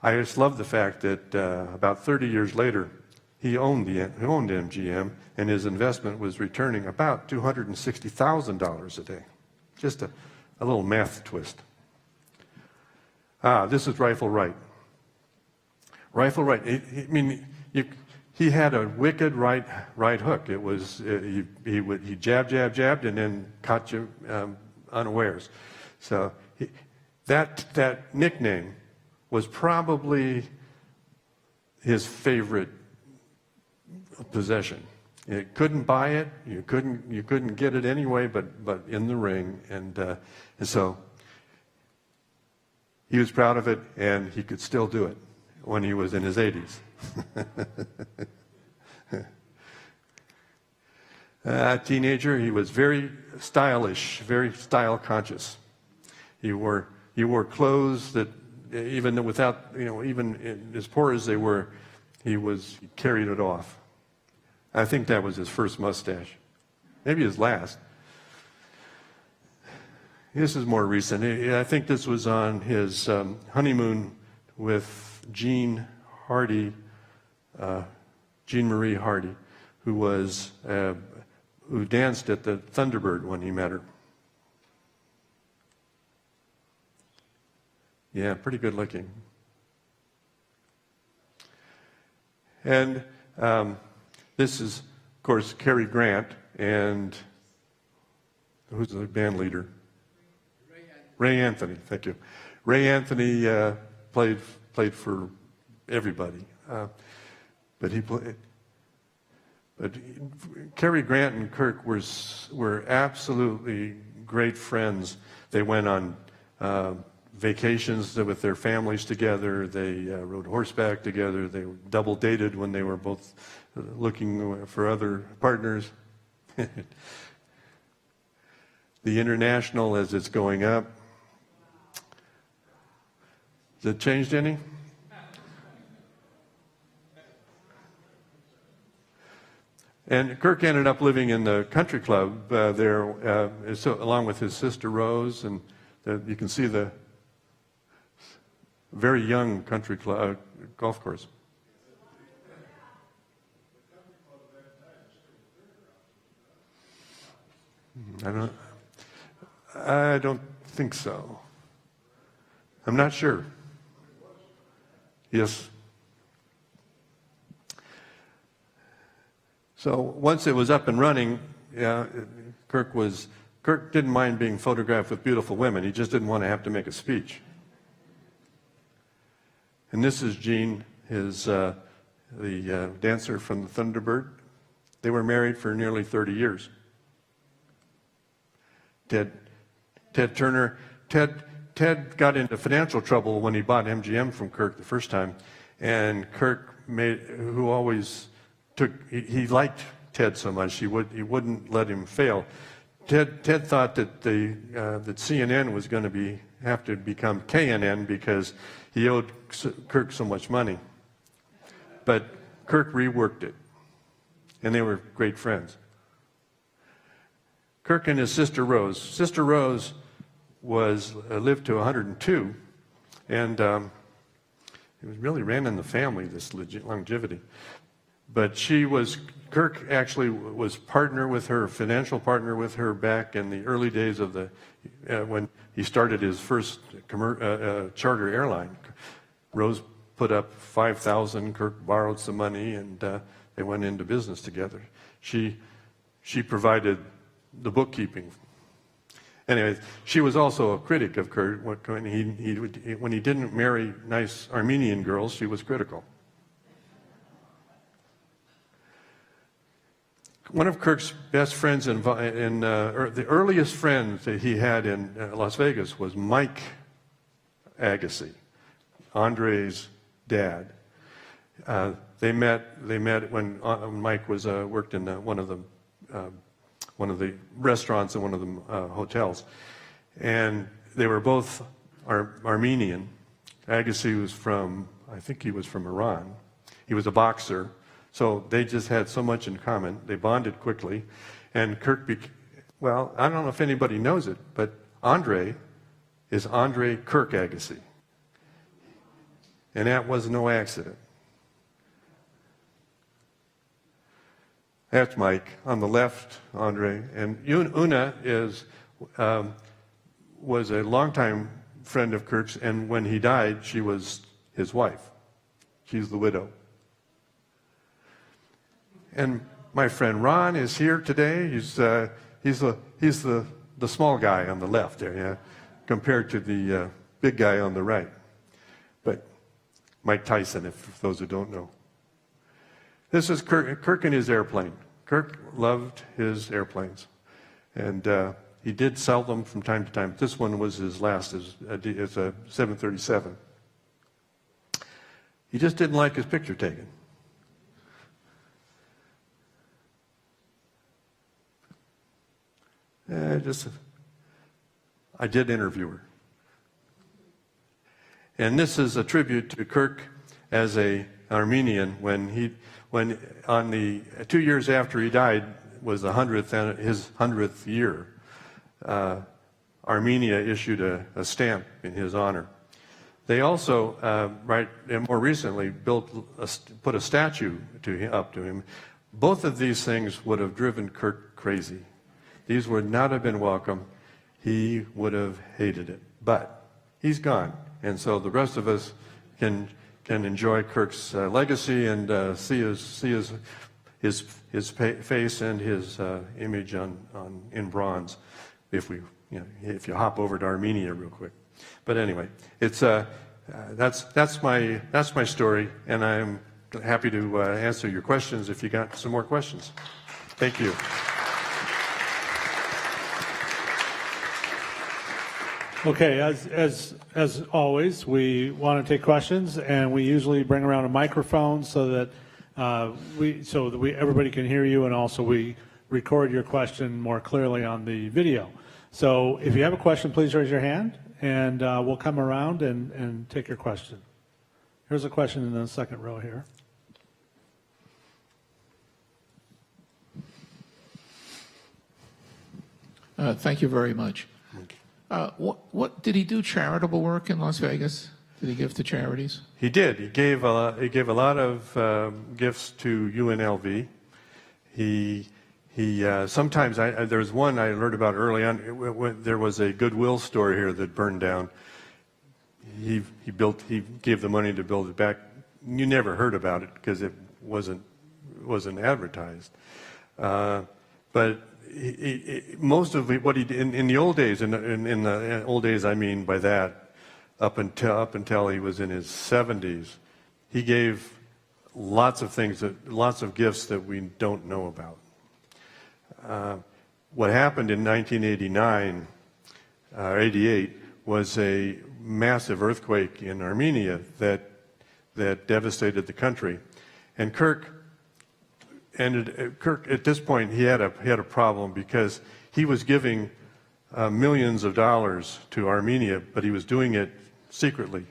I just love the fact that about 30 years later, he owned MGM, and his investment was returning about $260,000 a day. Just a little math twist. This is Rifle Wright. Rifle Wright. He had a wicked right hook. It was he jabbed, and then caught you unawares. So that nickname was probably his favorite possession. You couldn't buy it. You couldn't get it anyway, but in the ring, and so he was proud of it, and he could still do it when he was in his 80s. Teenager, he was very stylish, very style conscious. He wore clothes that even without, even as poor as they were, he carried it off. I think that was his first mustache, maybe his last. This is more recent. I think this was on his honeymoon with Jean Marie Hardy, who danced at the Thunderbird when he met her. Yeah, pretty good looking. And this is, of course, Cary Grant, and who's the band leader? Ray Anthony. Thank you. Ray Anthony played for everybody, but Cary Grant and Kirk were absolutely great friends. They went on vacations with their families together. They rode horseback together. They double dated when they were both looking for other partners. The International, as it's going up. Has it changed any? And Kirk ended up living in the country club there, along with his sister Rose, and you can see very young country club, golf course. I don't think so. I'm not sure. Yes. So once it was up and running, yeah, Kirk didn't mind being photographed with beautiful women. He just didn't want to have to make a speech. And this is Gene, the dancer from the Thunderbird. They were married for nearly 30 years. Ted got into financial trouble when he bought MGM from Kirk the first time, and Kirk he liked Ted so much he wouldn't let him fail. Ted thought that that CNN was going to have to become KNN because he owed Kirk so much money, but Kirk reworked it, and they were great friends. Kirk and his sister Rose. Sister Rose lived to 102, and it really ran in the family, this longevity. But Kirk actually was financial partner with her back in the early days of when he started his first charter airline. Rose put up $5,000, Kirk borrowed some money, and they went into business together. She provided the bookkeeping. Anyway, she was also a critic of Kirk. When he didn't marry nice Armenian girls, she was critical. One of Kirk's best friends the earliest friends that he had in Las Vegas was Mike Agassi, Andre's dad. They met when Mike worked in one of the restaurants in one of the hotels, and they were both Armenian. Agassi was I think he was from Iran. He was a boxer, so they just had so much in common. They bonded quickly, and Kirk I don't know if anybody knows it, but Andre is Andre Kirk Agassi, and that was no accident. That's Mike. On the left, Andre. And Una was a longtime friend of Kirk's, and when he died, she was his wife. She's the widow. And my friend Ron is here today. He's the small guy on the left there, yeah, compared to the big guy on the right. But Mike Tyson, if those who don't know. This is Kirk and his airplane. Kirk loved his airplanes, and he did sell them from time to time. This one was his last. It's a 737. He just didn't like his picture taken. I did interview her. And this is a tribute to Kirk as an Armenian when on the 2 years after he died was his 100th year. Armenia issued a stamp in his honor. They also, more recently, put a statue up to him. Both of these things would have driven Kirk crazy. These would not have been welcome. He would have hated it. But he's gone, and so the rest of us can enjoy Kirk's legacy and see his face and his image in bronze. If you hop over to Armenia real quick. But anyway, it's that's my story, and I'm happy to answer your questions if you got some more questions. Thank you. Okay, as always, we want to take questions, and we usually bring around a microphone so that everybody can hear you, and also we record your question more clearly on the video. So if you have a question, please raise your hand, and we'll come around and take your question. Here's a question in the second row here. Thank you very much. What did he do charitable work in Las Vegas? Did he give to charities? He did. He gave a lot of gifts to UNLV. He sometimes there's one I learned about early on. When there was a Goodwill store here that burned down. He gave the money to build it back. You never heard about it because it wasn't advertised. But most of what he did in the old days, in the old days, I mean by that, up until he was in his 70s, he gave lots of gifts that we don't know about. What happened in 1989 or 88 was a massive earthquake in Armenia that devastated the country, and Kirk at this point he had a problem because he was giving millions of dollars to Armenia, but he was doing it secretly,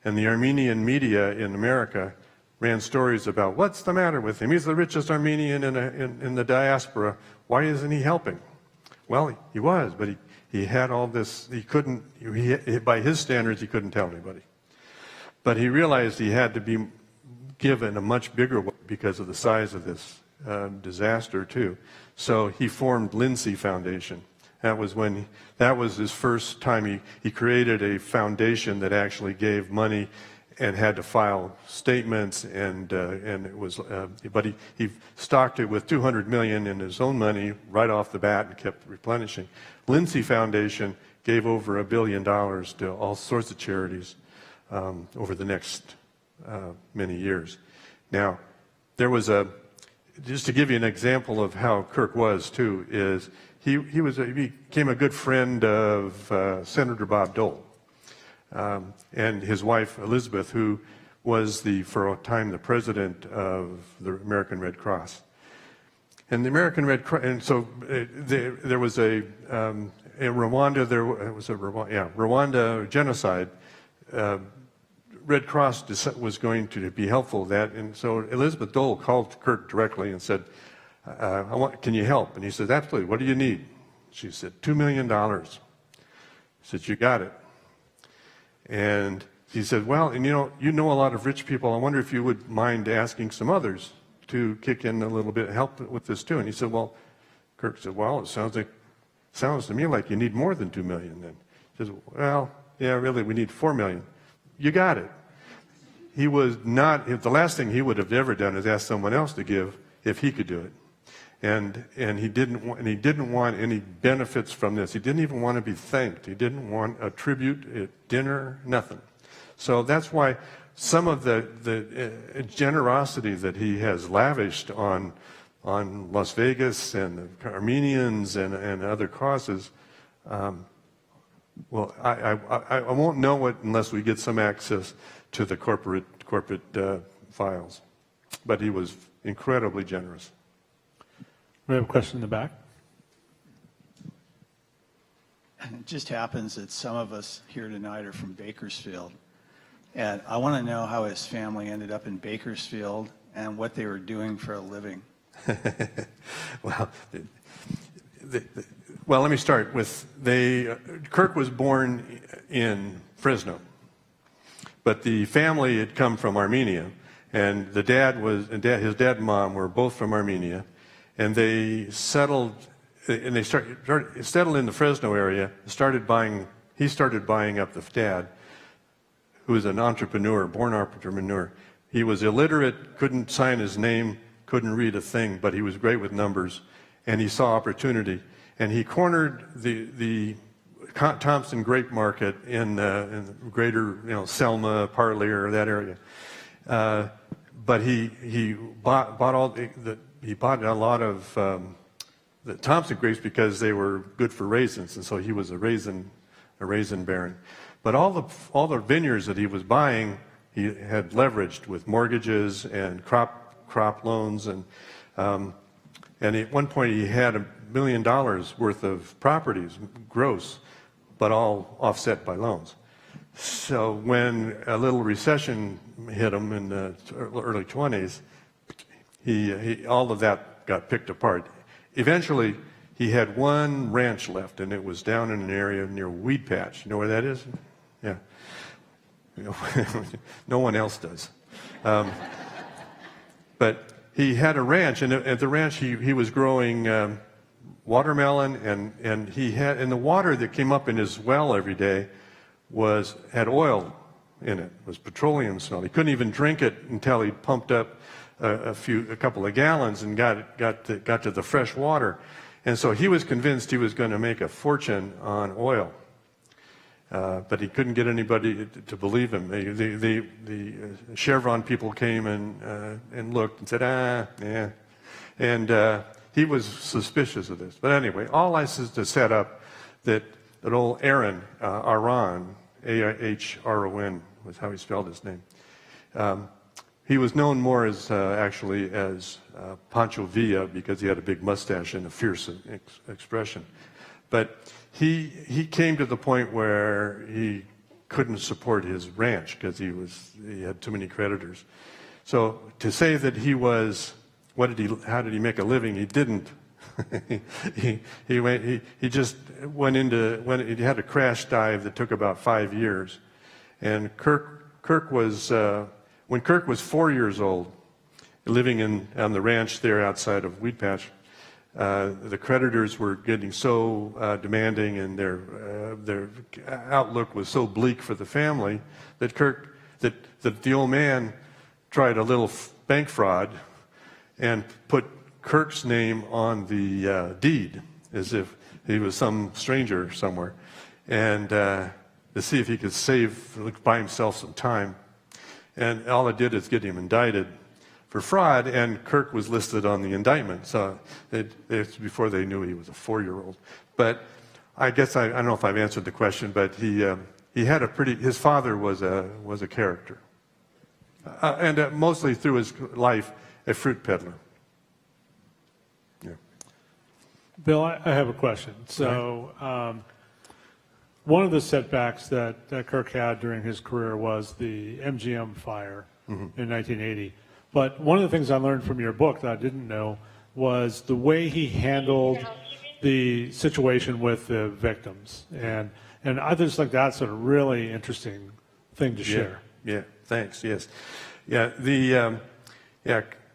and the Armenian media in America ran stories about what's the matter with him. He's the richest Armenian in the diaspora. Why isn't he helping? Well, he was, but he had all this. He couldn't. By his standards, he couldn't tell anybody. But he realized he had to be given a much bigger way because of the size of this disaster too. So he formed Lindsay Foundation. That was his first time he created a foundation that actually gave money and had to file statements, and it was, but he stocked it with $200 million in his own money right off the bat and kept replenishing. Lindsay Foundation gave over $1 billion to all sorts of charities over the next many years. Now, there was just to give you an example of how Kirk was too, is he became a good friend of Senator Bob Dole. And his wife Elizabeth, who was for a time the president of the American Red Cross. And the American Red Cross, and so there was in Rwanda, Rwanda genocide. Red Cross was going to be helpful with that, and so Elizabeth Dole called Kirk directly and said, "Can you help?" And he said, "Absolutely. What do you need?" She said, $2 million. He said, "You got it." And he said, "Well, and you know a lot of rich people. I wonder if you would mind asking some others to kick in a little bit, help with this too." And he said, Kirk said, "Well, it sounds to me like you need more than $2 million." Then he says, "Well, yeah, really, we need $4 million." You got it. He was not. The last thing he would have ever done is ask someone else to give if he could do it, and he didn't want any benefits from this. He didn't even want to be thanked. He didn't want a tribute at dinner, nothing. So that's why some of the generosity that he has lavished on Las Vegas and the Armenians and other causes. Well, I won't know it unless we get some access to the corporate files. But he was incredibly generous. We have a question in the back. It just happens that some of us here tonight are from Bakersfield. And I want to know how his family ended up in Bakersfield and what they were doing for a living. Well, let me start with Kirk was born in Fresno, but the family had come from Armenia, and his dad and mom were both from Armenia, and they settled in the Fresno area. He started buying up the dad, who was an entrepreneur, born entrepreneur. He was illiterate, couldn't sign his name, couldn't read a thing, but he was great with numbers, and he saw opportunity. And he cornered the Thompson grape market in greater, Selma, Parlier, that area. But he bought a lot of the Thompson grapes because they were good for raisins, and so he was a raisin baron. But all the vineyards that he was buying, he had leveraged with mortgages and crop loans, and at one point he had $1 million worth of properties, gross, but all offset by loans. So when a little recession hit him in the early 20s, all of that got picked apart. Eventually, he had one ranch left, and it was down in an area near Weed Patch. You know where that is? Yeah. No one else does. But he had a ranch, and at the ranch he was growing watermelon, and he had, and the water that came up in his well every day had oil in it. It was petroleum smell. He couldn't even drink it until he pumped up a couple of gallons and got to the fresh water. And so he was convinced he was going to make a fortune on oil. But he couldn't get anybody to believe him. The Chevron people came and looked and said, yeah. And he was suspicious of this. But anyway, all this is to set up that old Aaron, A-H-R-O-N was how he spelled his name. He was known more as actually as Pancho Villa because he had a big mustache and a fierce expression. But he came to the point where he couldn't support his ranch because he had too many creditors. So to say that he was, how did he make a living? He didn't. he just went he had a crash dive that took about 5 years. And Kirk was, when Kirk was 4 years old, living on the ranch there outside of Weed Patch, the creditors were getting so demanding, and their outlook was so bleak for the family that that the old man tried a little bank fraud and put Kirk's name on the deed as if he was some stranger somewhere, and to see if he could buy himself some time. And all it did is get him indicted for fraud, and Kirk was listed on the indictment. So it's before they knew he was a 4-year-old. But I guess I don't know if I've answered the question, but he had his father was a character, and mostly through his life a fruit peddler. Yeah. Bill, I have a question. So one of the setbacks that Kirk had during his career was the MGM fire in 1980. But one of the things I learned from your book that I didn't know was the way he handled the situation with the victims. And I just think that's a really interesting thing to share. Yeah, thanks, yes. Yeah,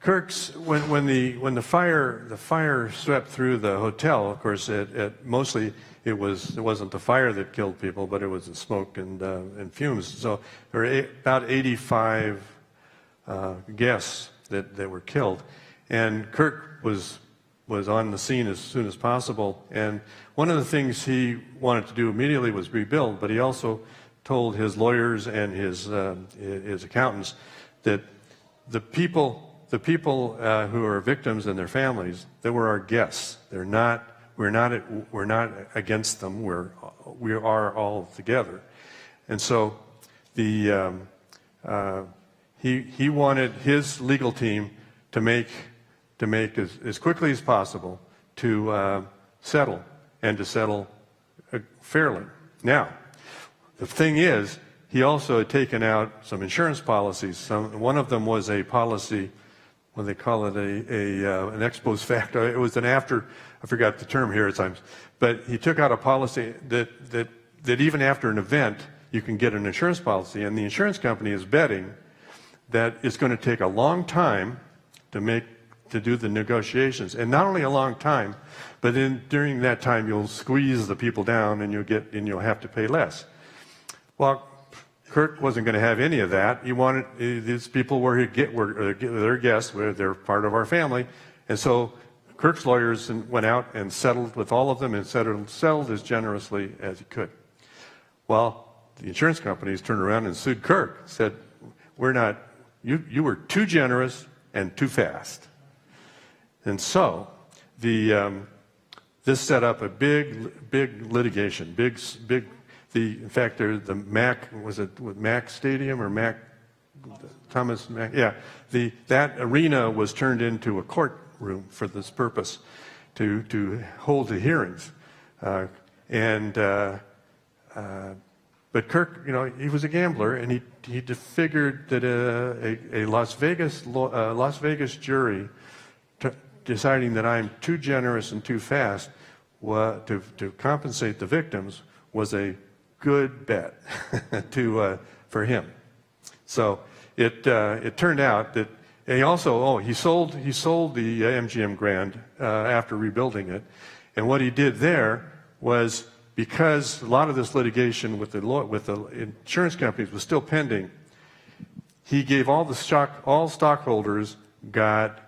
Kirk's, when the fire swept through the hotel, of course, mostly it wasn't the fire that killed people, but it was the smoke and fumes. So there were about 85 guests that were killed, and Kirk was on the scene as soon as possible. And one of the things he wanted to do immediately was rebuild, but he also told his lawyers and his accountants that the people who are victims and their families, they were our guests. We're not against them. We are all together. And so he wanted his legal team to make as quickly as possible to settle fairly. Now, the thing is, he also had taken out some insurance policies. One of them was a policy, what do they call it, an ex post facto. It was I forgot the term here at times, but he took out a policy that even after an event, you can get an insurance policy, and the insurance company is betting that it's going to take a long time to do the negotiations, and not only a long time, but during that time you'll squeeze the people down, and you'll have to pay less. Well, Kirk wasn't going to have any of that. He wanted these people were their guests, they're part of our family, and so Kirk's lawyers went out and settled with all of them and settled as generously as he could. Well, the insurance companies turned around and sued Kirk, said, "We're not. You were too generous and too fast." And so this set up a big litigation, in fact, the Mac, was it with Mac Stadium or Mac, Thomas Mac? Yeah, that arena was turned into a courtroom for this purpose, to hold the hearings. But Kirk, he was a gambler, and he figured that a Las Vegas jury deciding that I'm too generous and too fast to compensate the victims was a good bet for him. So it turned out that he sold the MGM Grand after rebuilding it, and what he did there was, because a lot of this litigation with the insurance companies was still pending, he gave all stockholders got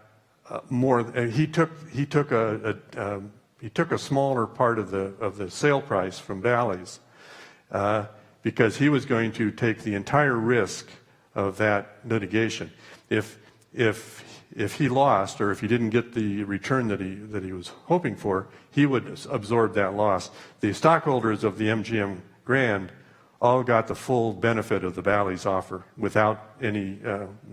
more. He took a smaller part of the sale price from Bally's because he was going to take the entire risk of that litigation. If he lost, or if he didn't get the return that he was hoping for, he would absorb that loss. The stockholders of the MGM Grand all got the full benefit of the Bally's offer without any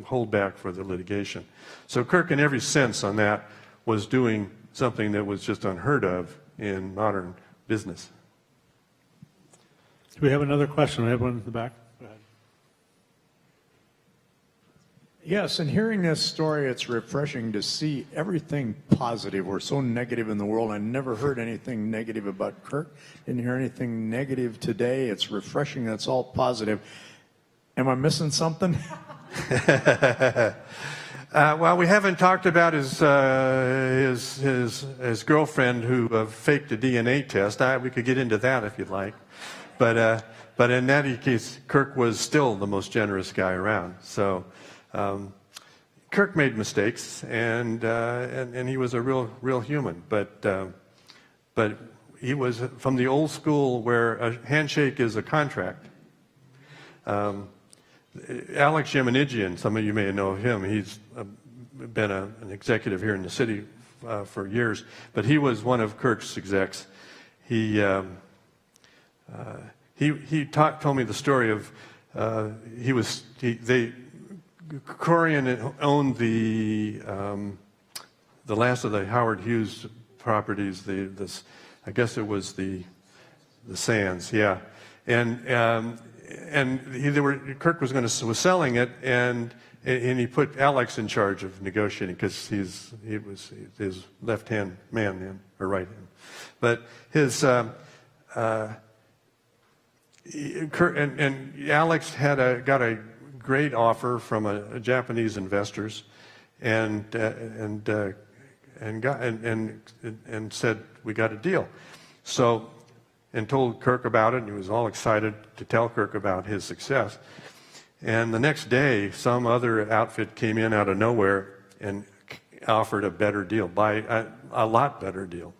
holdback for the litigation. So Kirk, in every sense on that, was doing something that was just unheard of in modern business. Do we have another question? We have one in the back. Go ahead. Yes, and hearing this story, it's refreshing to see everything positive. We're so negative in the world. I never heard anything negative about Kirk. Didn't hear anything negative today. It's refreshing that it's all positive. Am I missing something? Well, we haven't talked about his girlfriend who faked a DNA test. We could get into that if you'd like. But in that case, Kirk was still the most generous guy around. So Kirk made mistakes, and he was a real human. But he was from the old school where a handshake is a contract. Alex Yemenigian, some of you may know him. He's been an executive here in the city for years, but he was one of Kirk's execs. He told me the story of Kerkorian owned the last of the Howard Hughes properties. I guess it was the Sands, yeah, Kirk was selling it, and he put Alex in charge of negotiating because he was his left-hand man then, or right hand. But his Alex got a great offer from a Japanese investors, and said we got a deal. So. And told Kirk about it, and he was all excited to tell Kirk about his success. And the next day, some other outfit came in out of nowhere and offered a better deal, by a lot better deal,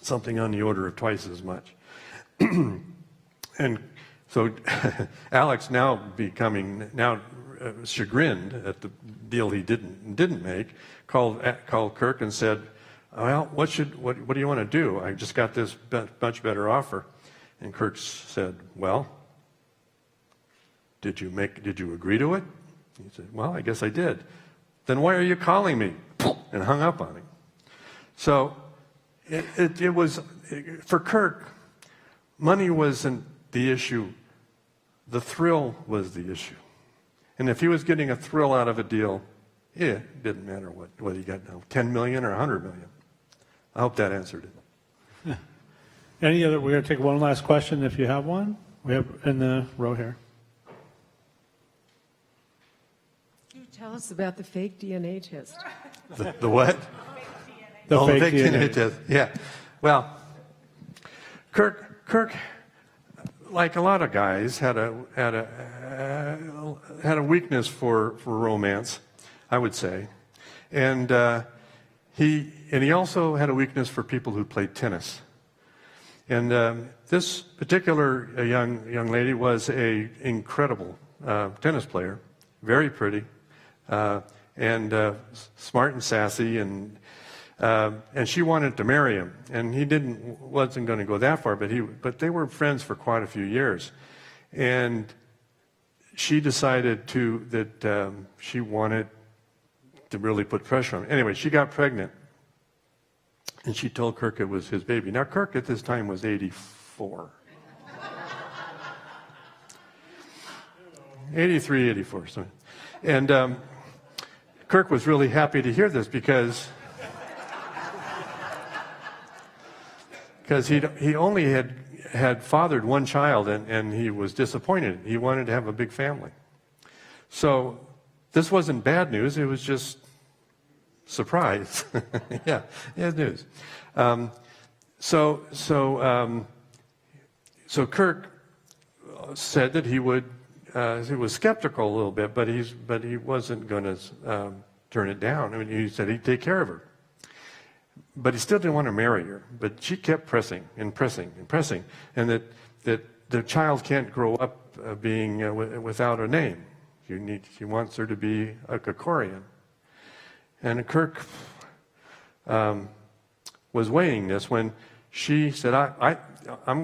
something on the order of twice as much. And so Alex, now becoming chagrined at the deal he didn't make, called Kirk and said, well, what do you want to do? I just got this much better offer. And Kirk said, well, did you agree to it? He said, well, I guess I did. Then why are you calling me? And hung up on him. So it was, for Kirk, money wasn't the issue. The thrill was the issue. And if he was getting a thrill out of a deal, it didn't matter what he got now, 10 million or 100 million. I hope that answered it. Yeah. Any other? We're going to take one last question if you have one. We have in the row here. Can you tell us about the fake DNA test? The what? The fake DNA test. Yeah. Well, Kirk, like a lot of guys, had a weakness for romance, I would say, and he also had a weakness for people who played tennis. And this particular young lady was an incredible tennis player, very pretty, and smart and sassy, and she wanted to marry him. And he wasn't going to go that far, but they were friends for quite a few years. And she decided that she wanted to really put pressure on him. Anyway, she got pregnant, and she told Kirk it was his baby. Now, Kirk at this time was 84. 83, 84. So. And Kirk was really happy to hear this because because he only had fathered one child, and he was disappointed. He wanted to have a big family. So this wasn't bad news. It was just surprise. Yeah, news. So Kirk said that he was skeptical a little bit, but he wasn't going to turn it down. I mean, he said he'd take care of her. But he still didn't want to marry her. But she kept pressing and pressing and pressing, and that the child can't grow up being without a name. He wants her to be a Kerkorian. And Kirk was weighing this when she said, I'm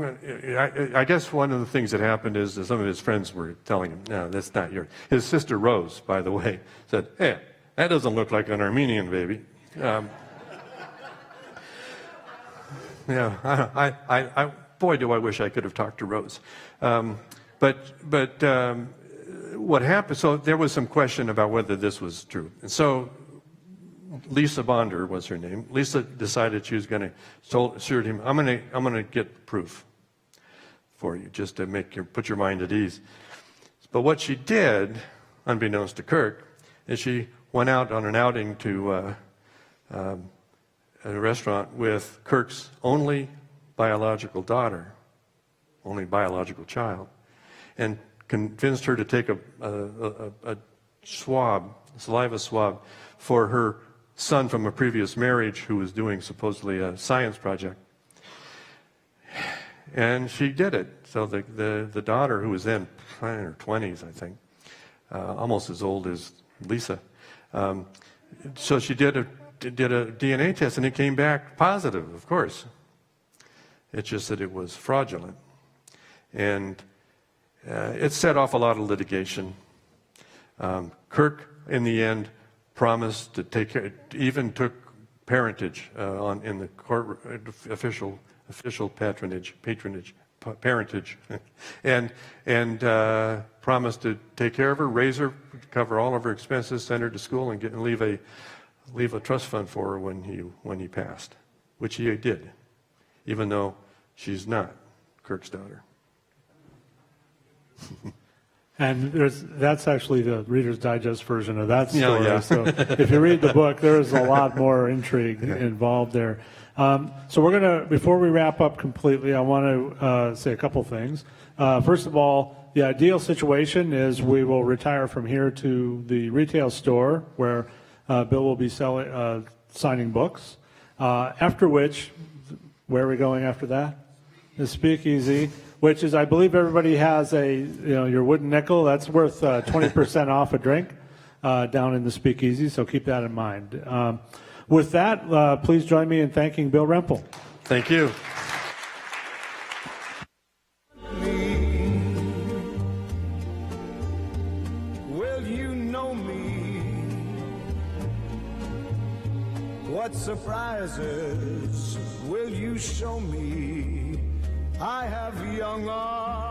going I guess one of the things that happened is that some of his friends were telling him, no, that's not yours. His sister Rose, by the way, said, hey, that doesn't look like an Armenian baby. Yeah, boy, do I wish I could have talked to Rose. But what happened, so there was some question about whether this was true. And so Lisa Bonder was her name. Lisa decided she was going to assert him, I'm going to get proof for you, just to put your mind at ease. But what she did, unbeknownst to Kirk, is she went out on an outing to a restaurant with Kirk's only biological daughter, only biological child, and convinced her to take a saliva swab for her son from a previous marriage who was doing supposedly a science project. And she did it. So the daughter, who was then in her 20s, I think, almost as old as Lisa, so she did a DNA test, and it came back positive, of course. It's just that it was fraudulent. And it set off a lot of litigation. Kirk, in the end, promised to take care, even took parentage in the court, official parentage, and promised to take care of her, raise her, cover all of her expenses, send her to school, and leave a trust fund for her when he passed, which he did, even though she's not Kirk's daughter. And that's actually the Reader's Digest version of that story. Yeah. So if you read the book, there's a lot more intrigue involved there. So we're going to, before we wrap up completely, I want to say a couple things. First of all, the ideal situation is we will retire from here to the retail store where Bill will be signing books. After which, where are we going after that? The Speakeasy, which is, I believe everybody has your wooden nickel. That's worth 20% off a drink down in the Speakeasy, so keep that in mind. With that, please join me in thanking Bill Rempel. Thank you. Will you know me? What surprises will you show me? I have young arms.